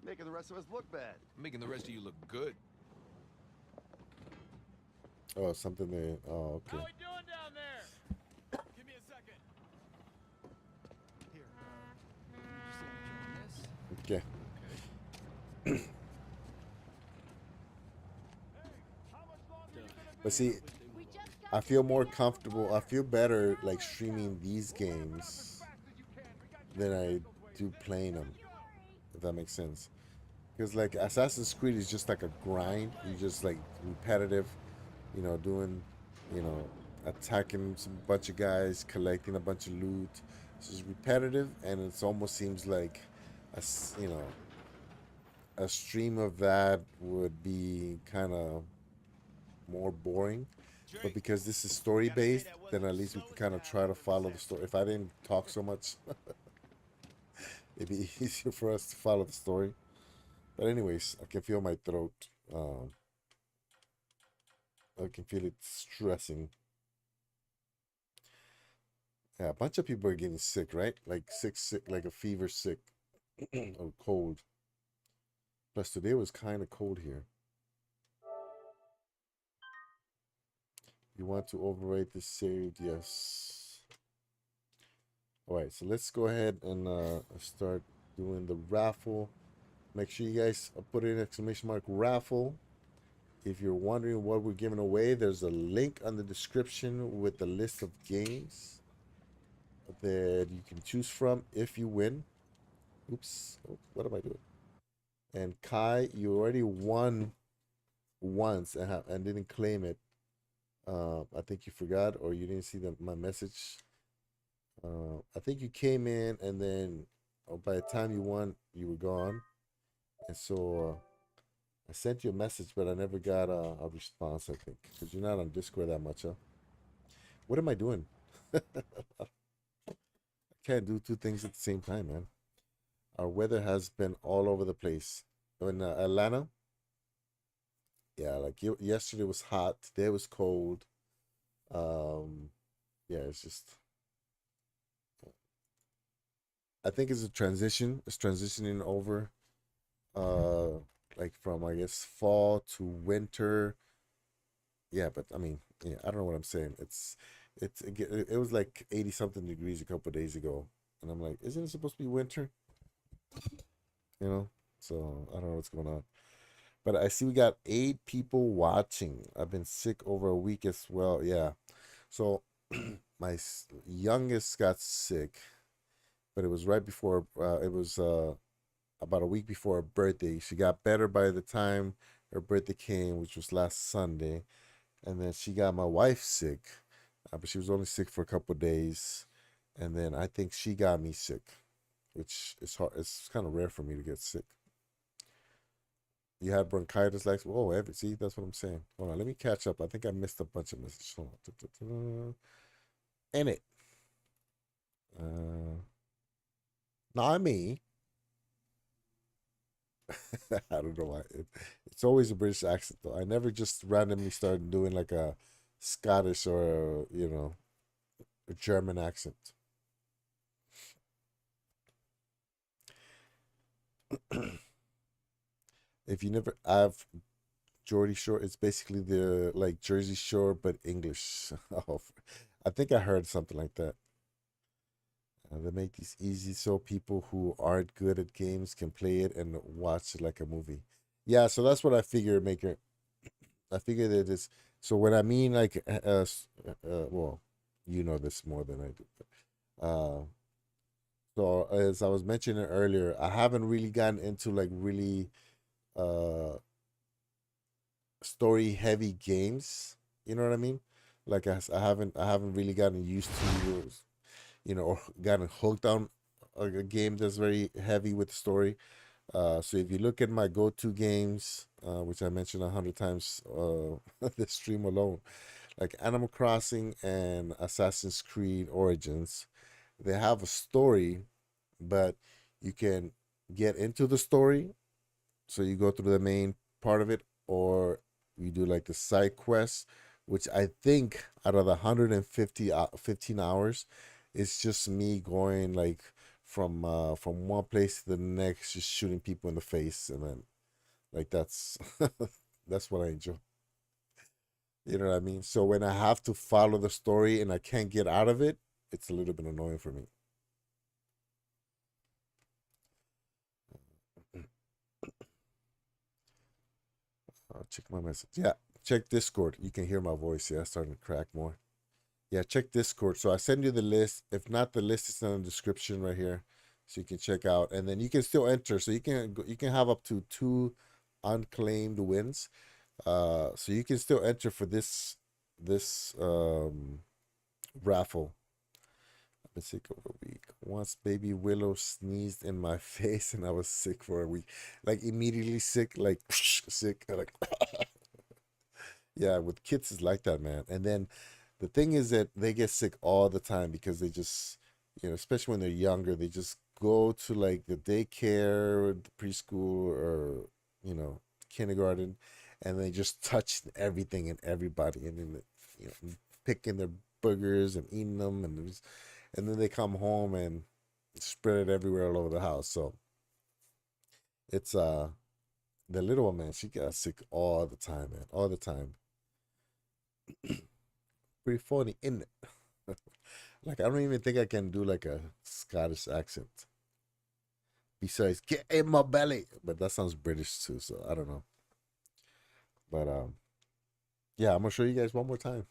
Making the rest of us look bad. Making the rest of you look good. Oh, something they. Oh, okay. How we doing down there? Give me a second. Here. Your signature on this. Okay. But see, I feel more comfortable. I feel better like streaming these games than I do playing them. if that makes sense. Because like Assassin's Creed is just like a grind. You just like repetitive, doing, you know, attacking some bunch of guys, collecting a bunch of loot. It's just repetitive, and it almost seems like a stream of that would be kind of more boring. But because this is story based, then at least we can kind of try to follow the story. If I didn't talk so much, it'd be easier for us to follow the story. But anyways, I can feel my throat. I can feel it stressing. Yeah, a bunch of people are getting sick, right? Like sick, like a fever sick or cold. Plus today was kind of cold here. You want to overrate this saved? Yes. All right, so let's go ahead and start doing the raffle. Make sure you guys put in exclamation mark raffle. If you're wondering what we're giving away, there's a link on the description with the list of games that you can choose from if you win. Oops, oh, what am I doing? And Kai, you already won once and didn't claim it. I think you forgot or you didn't see my message. I think you came in and then by the time you won, you were gone. And so I sent you a message, but I never got a response, I think. Because you're not on Discord that much, huh? What am I doing? I can't do two things at the same time, man. Our weather has been all over the place. In Atlanta, yeah, like yesterday was hot, today was cold. Yeah, it's just. I think it's a transition. It's transitioning over, like from I guess fall to winter. Yeah, but I mean, yeah, I don't know what I'm saying. It was like 80 something degrees a couple of days ago, and I'm like, isn't it supposed to be winter? You know, so I don't know what's going on. But I see we got 8 people watching. I've been sick over a week as well. Yeah, so my youngest got sick, but it was right before. It was about a week before her birthday. She got better by the time her birthday came, which was last Sunday. And then she got my wife sick, but she was only sick for a couple of days. And then I think she got me sick, which is hard. It's kind of rare for me to get sick. You had bronchitis, like, whoa, see, that's what I'm saying. Hold on, let me catch up. I think I missed a bunch of messages. Hold on. In it. Not me. I don't know why. It's always a British accent, though. I never just randomly started doing like a Scottish or, a German accent. If you never have Geordie Shore, it's basically the like Jersey Shore but English. Oh, I think I heard something like that. They make these easy so people who aren't good at games can play it and watch it like a movie. Yeah, so that's what I figure. Maker, I figure that it's so when I mean like well, you know this more than I do. Uh, so as I was mentioning earlier, I haven't really gotten into like really uh story heavy games. You know what I mean? Like I haven't really gotten used to or gotten hooked on a game that's very heavy with the story. So if you look at my go-to games, which I mentioned 100 times this stream alone, like Animal Crossing and Assassin's Creed Origins, they have a story, but you can get into the story. So you go through the main part of it, or you do like the side quests, which I think out of the 150 15 hours, it's just me going like from one place to the next, just shooting people in the face, and then like that's that's what I enjoy. You know what I mean? So when I have to follow the story and I can't get out of it, it's a little bit annoying for me. I'll check my message. Yeah, check Discord. You can hear my voice. Yeah, starting to crack more. Yeah, check Discord. So I send you the list. If not, the list is in the description right here. so you can check out, and then you can still enter. So you can have up to 2 unclaimed wins. So you can still enter for this raffle. I've been sick over a week. Once baby Willow sneezed in my face and I was sick for a week. Like immediately sick, like sick. Like yeah, with kids it's like that, man. And then the thing is that they get sick all the time because they just, especially when they're younger, they just go to like the daycare, or the preschool, or kindergarten, and they just touch everything and everybody, and then picking their boogers and eating them, and then they come home and spread it everywhere all over the house. So it's the little one, man, she got sick all the time, man, all the time. Pretty funny, isn't it? Like I don't even think I can do like a Scottish accent. Besides, get in my belly, but that sounds British too, so I don't know. But yeah, I'm gonna show you guys one more time.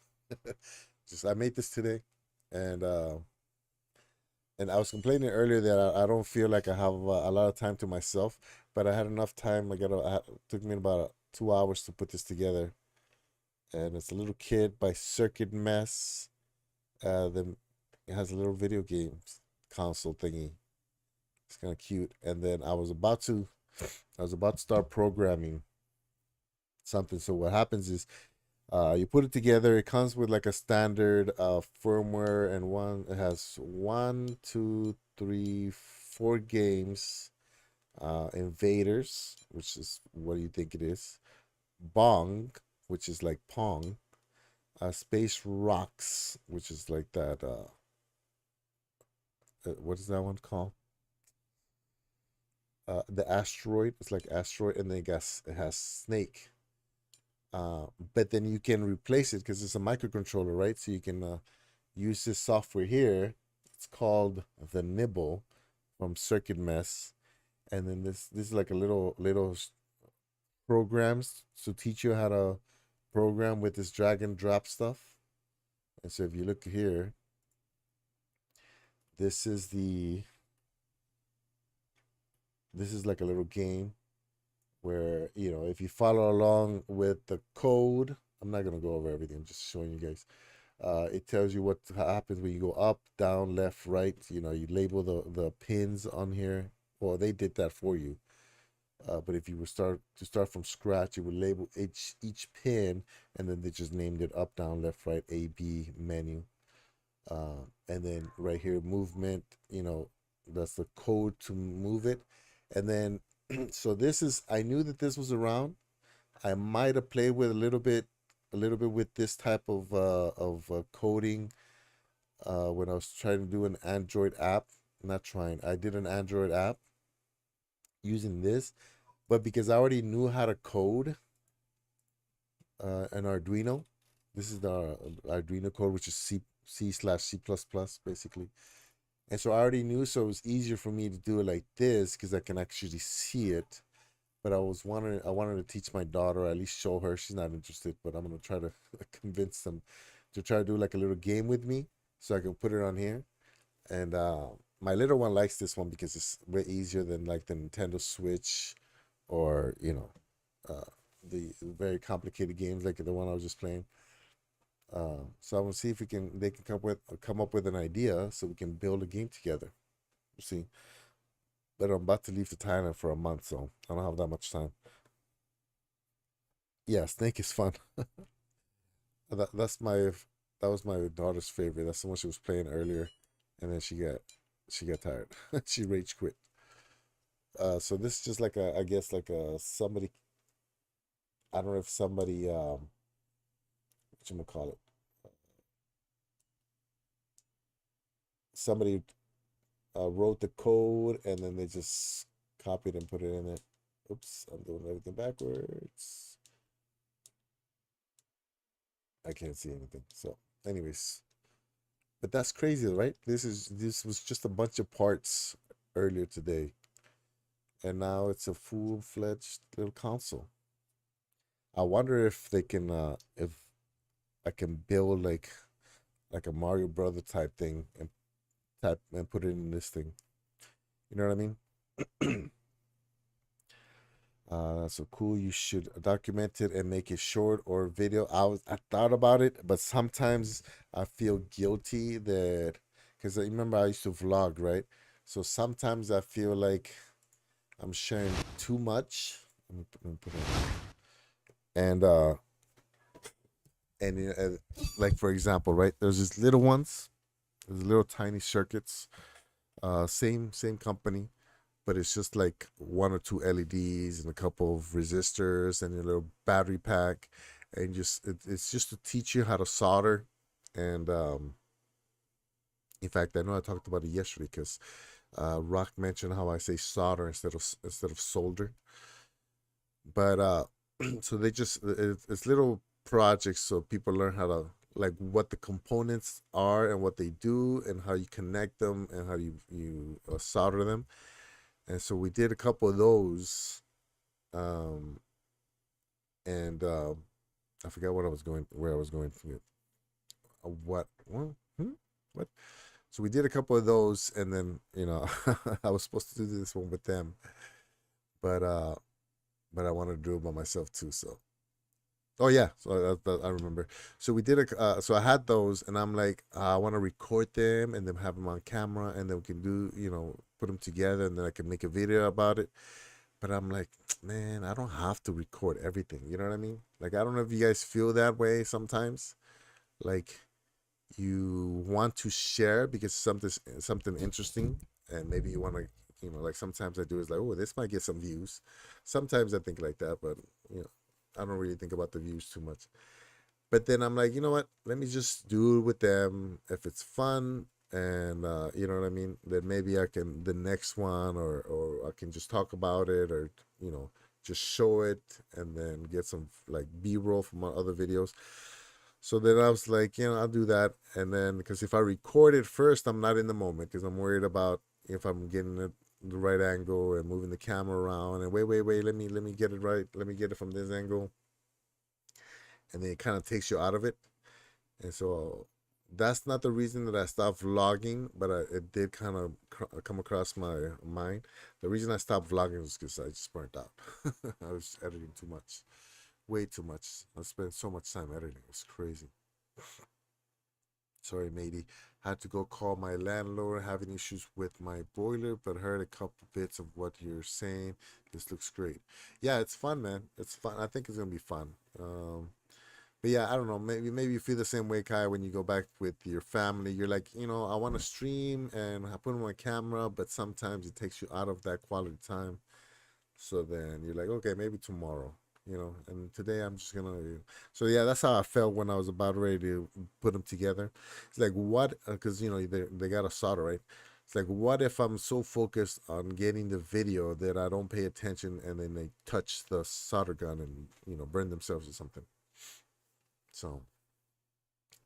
Just I made this today, and I was complaining earlier that I don't feel like I have a lot of time to myself, but I had enough time. It took me about 2 hours to put this together, and it's a little kid by Circuit Mess. Then it has a little video games console thingy. It's kind of cute. And then I was about to start programming something. So what happens is, you put it together. It comes with like a standard firmware, and it has 1, 2, 3, 4 games. Invaders, which is what do you think it is? Bong, which is like Pong. Space Rocks, which is like that. What is that one called? The Asteroid. It's like Asteroid, and then it has Snake. But then you can replace it because it's a microcontroller, right? So you can use this software here. It's called the Nibble from Circuit Mess, and then this is like a little programs to teach you how to program with this drag and drop stuff. And so if you look here, this is like a little game where if you follow along with the code, I'm not gonna go over everything. I'm just showing you guys. It tells you what happens when you go up, down, left, right. You label the pins on here. Well, they did that for you. But if you were start from scratch, you would label each pin, and then they just named it up, down, left, right, A, B menu. And then right here, movement. That's the code to move it. And then so I knew that this was around. I might have played with a little bit with this type of coding when I was trying to do an Android app. I did an Android app using this, but because I already knew how to code an Arduino. This is the Arduino code, which is C/C++, basically. And so I already knew, so it was easier for me to do it like this because I can actually see it. But I wanted to teach my daughter, or at least show her. She's not interested, but I'm gonna try to convince them to try to do like a little game with me, so I can put it on here. And my little one likes this one because it's way easier than like the Nintendo Switch, or the very complicated games like the one I was just playing. So I want to see if they can come up with an idea so we can build a game together. We'll see. But I'm about to leave to Thailand for a month, so I don't have that much time. Yeah, Snake is fun. that that's my that was my daughter's favorite. That's the one she was playing earlier, and then she got tired. She rage quit. So this is just like I guess like somebody. I don't know if somebody what you gonna call it. Somebody wrote the code, and then they just copied and put it in it. Oops, I'm doing everything backwards. I can't see anything. So, anyways, but that's crazy, right? This was just a bunch of parts earlier today, and now it's a full-fledged little console. I wonder if they can, if I can build like a Mario Brother type thing and put it in this thing. You know what I mean? That's so cool. You should document it and make it short or video. I thought about it, but sometimes I feel guilty that because I remember I used to vlog, right? So sometimes I feel like I'm sharing too much. Let me put it. And like for example, right? There's these little ones, there's little tiny circuits. Same company, but it's just like one or two LEDs and a couple of resistors and a little battery pack, and it's just to teach you how to solder. And in fact, I know I talked about it yesterday because Rock mentioned how I say solder instead of solder. But so they just it's little projects so people learn how to like what the components are and what they do and how you connect them and how you solder them. And so we did a couple of those, um, and I forgot where I was going to. What? Well, what? So we did a couple of those, and then I was supposed to do this one with them, but uh, but I wanted to do it by myself too. So oh yeah, so I remember. So we did so I had those, and I'm like, I want to record them and then have them on camera, and then we can do put them together, and then I can make a video about it. But I'm like, man, I don't have to record everything. You know what I mean? Like, I don't know if you guys feel that way sometimes. Like, you want to share because something interesting, and maybe you want to, like sometimes I do is like, oh, this might get some views. Sometimes I think like that, but you know, I don't really think about the views too much. But then I'm like, you know what? Let me just do it with them if it's fun, and you know what I mean. Then maybe I can the next one, or I can just talk about it, or just show it, and then get some like B-roll from my other videos. So then I was like, I'll do that, and then because if I record it first, I'm not in the moment because I'm worried about if I'm getting it the right angle and moving the camera around and wait, let me get it right, let me get it from this angle, and then it kind of takes you out of it. And so that's not the reason that I stopped vlogging, but it did kind of come across my mind. The reason I stopped vlogging was because I just burnt out. I was editing too much, way too much. I spent so much time editing. It was crazy. Sorry, matey. Had to go call my landlord, having issues with my boiler, but heard a couple bits of what you're saying. This looks great. Yeah, it's fun, man. It's fun. I think it's gonna be fun. But yeah, I don't know. Maybe you feel the same way, Kai, when you go back with your family. You're like, I want to stream and I put on my camera, but sometimes it takes you out of that quality time. So then you're like, okay, maybe tomorrow, and today I'm just gonna. So yeah, that's how I felt when I was about ready to put them together. It's like what, because they got a solder, right? It's like what if I'm so focused on getting the video that I don't pay attention and then they touch the solder gun and burn themselves or something. So,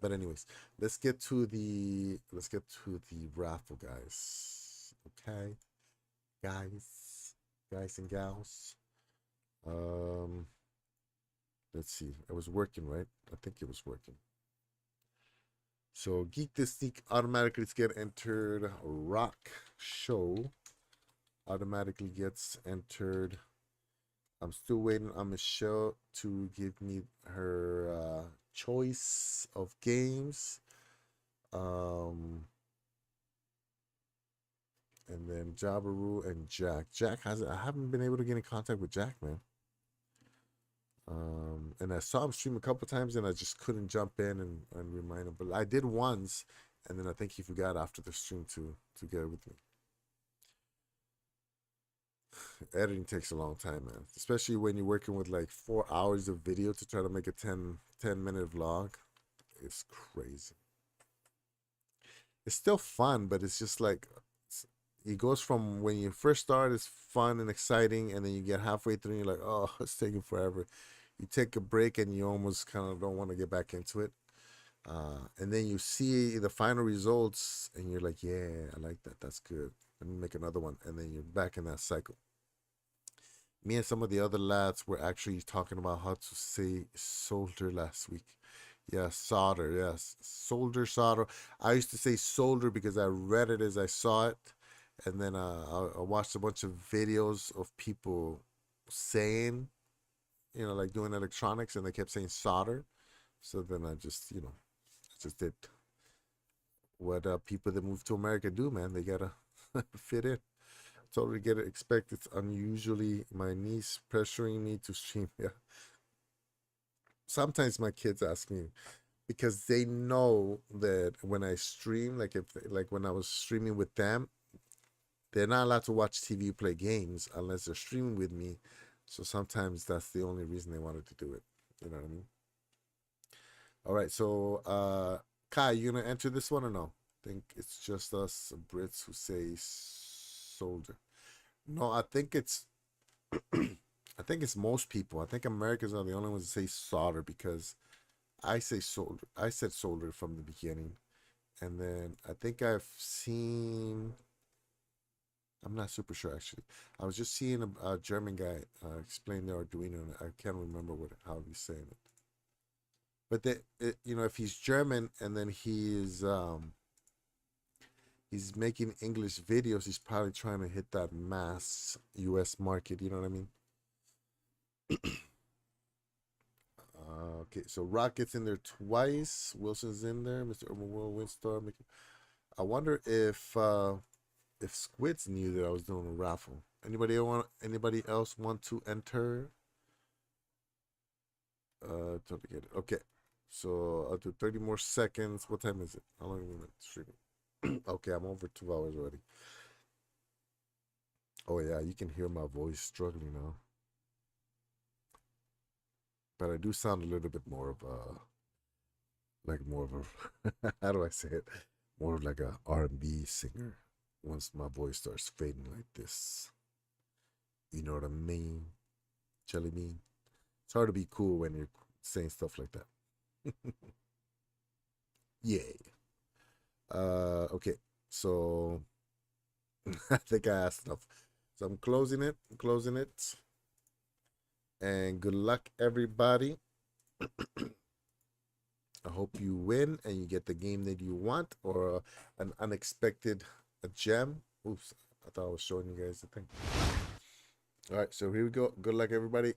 but anyways, let's get to the raffle, guys. Okay, guys and gals. Um, let's see. It was working, right? I think it was working. So, Geek This Sneak automatically get entered. Rock Show automatically gets entered. I'm still waiting on Michelle to give me her choice of games. And then Jabaru and Jack. I haven't been able to get in contact with Jack, man. And I saw him stream a couple times and I just couldn't jump in and remind him. But I did once, and then I think he forgot after the stream to get with me. Editing takes a long time, man. Especially when you're working with like 4 hours of video to try to make a 10-minute vlog. It's crazy. It's still fun, but it's just like it goes from when you first start, it's fun and exciting, and then you get halfway through and you're like, oh, it's taking forever. You take a break and you almost kind of don't want to get back into it. And then you see the final results and you're like, yeah, I like that. That's good. Let me make another one. And then you're back in that cycle. Me and some of the other lads were actually talking about how to say solder last week. Yeah, solder. Yes, solder. I used to say solder because I read it as I saw it, And then I watched a bunch of videos of people saying, like doing electronics, and they kept saying solder. So then I just, just did what people that move to America do, man. They gotta fit in. Totally get it. Expect it's unusually my niece pressuring me to stream. Yeah. Sometimes my kids ask me because they know that when I stream, like when I was streaming with them, they're not allowed to watch TV play games unless they're streaming with me. So sometimes that's the only reason they wanted to do it. You know what I mean? All right, so Kai, you gonna enter this one or no? I think it's just us Brits who say soldier. No, I think it's I think it's most people. I think Americans are the only ones that say solder because I say solder. I said solder from the beginning, and then I think I've seen. I'm not super sure actually. I was just seeing a German guy explain the Arduino, and I can't remember how he's saying it. But if he's German and then he's making English videos, he's probably trying to hit that mass U.S. market. You know what I mean? Okay, so Rocket's in there twice. Wilson's in there. Mr. Urban World, Windstar. I wonder if Squids knew that I was doing a raffle. Anybody else want to enter? To get it. Okay. So I'll do 30 more seconds. What time is it? How long have we been streaming? Okay, I'm over 2 hours already. Oh yeah, you can hear my voice struggling now. But I do sound a little bit more of a how do I say it? More of like a R&B singer once my voice starts fading like this. You know what I mean? Jelly bean. It's hard to be cool when you're saying stuff like that. Yay. Okay. So I think I asked enough. So I'm closing it. And good luck, everybody. I hope you win and you get the game that you want or an unexpected gem. Oops, I thought I was showing you guys the thing. All right, so here we go. Good luck, everybody.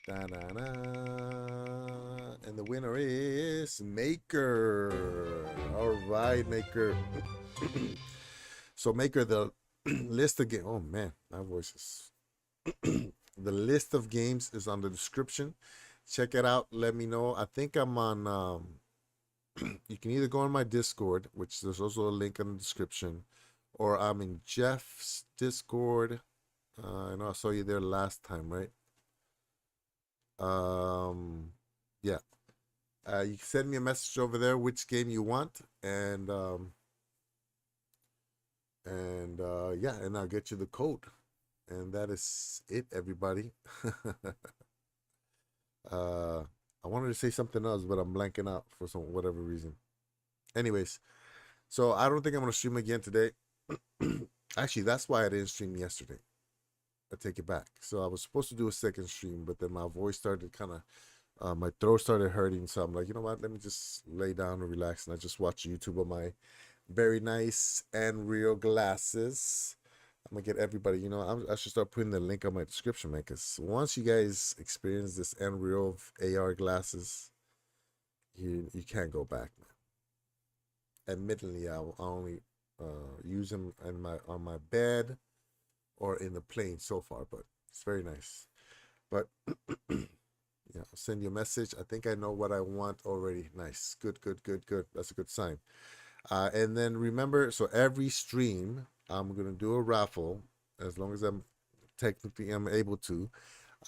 Da-na-na. And the winner is Maker. All right, Maker. So Maker, the list of games. Oh man, my voice is. The list of games is on the description. Check it out. Let me know. I think I'm on. You can either go on my Discord, which there's also a link in the description, or I'm in Jeff's Discord. I know I saw you there last time, right? Yeah. You can send me a message over there which game you want, and yeah, and I'll get you the code. And that is it, everybody. I wanted to say something else, but I'm blanking out for whatever reason. Anyways, so I don't think I'm gonna stream again today. Actually, that's why I didn't stream yesterday. I take it back. So I was supposed to do a second stream, but then my voice started my throat started hurting. So I'm like, you know what? Let me just lay down and relax. And I just watch YouTube on my very nice and real glasses. I'm gonna get everybody, I should start putting the link on my description, man, because once you guys experience this Unreal AR glasses, you can't go back, man. Admittedly, I only use them on my bed or in the plane so far, but it's very nice. But yeah, I'll send you a message. I think I know what I want already. Nice. Good. That's a good sign. And then remember, so every stream, I'm going to do a raffle as long as I'm able to.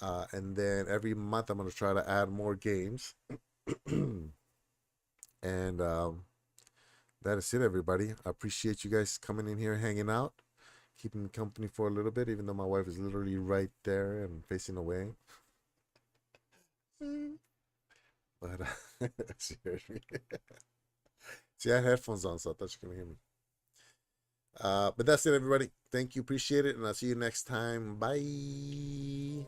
And then every month, I'm going to try to add more games. And that is it, everybody. I appreciate you guys coming in here, hanging out, keeping me company for a little bit, even though my wife is literally right there and facing away. But she heard me. See, I had headphones on, so I thought she couldn't hear me. But that's it, everybody. Thank you. Appreciate it. And I'll see you next time. Bye.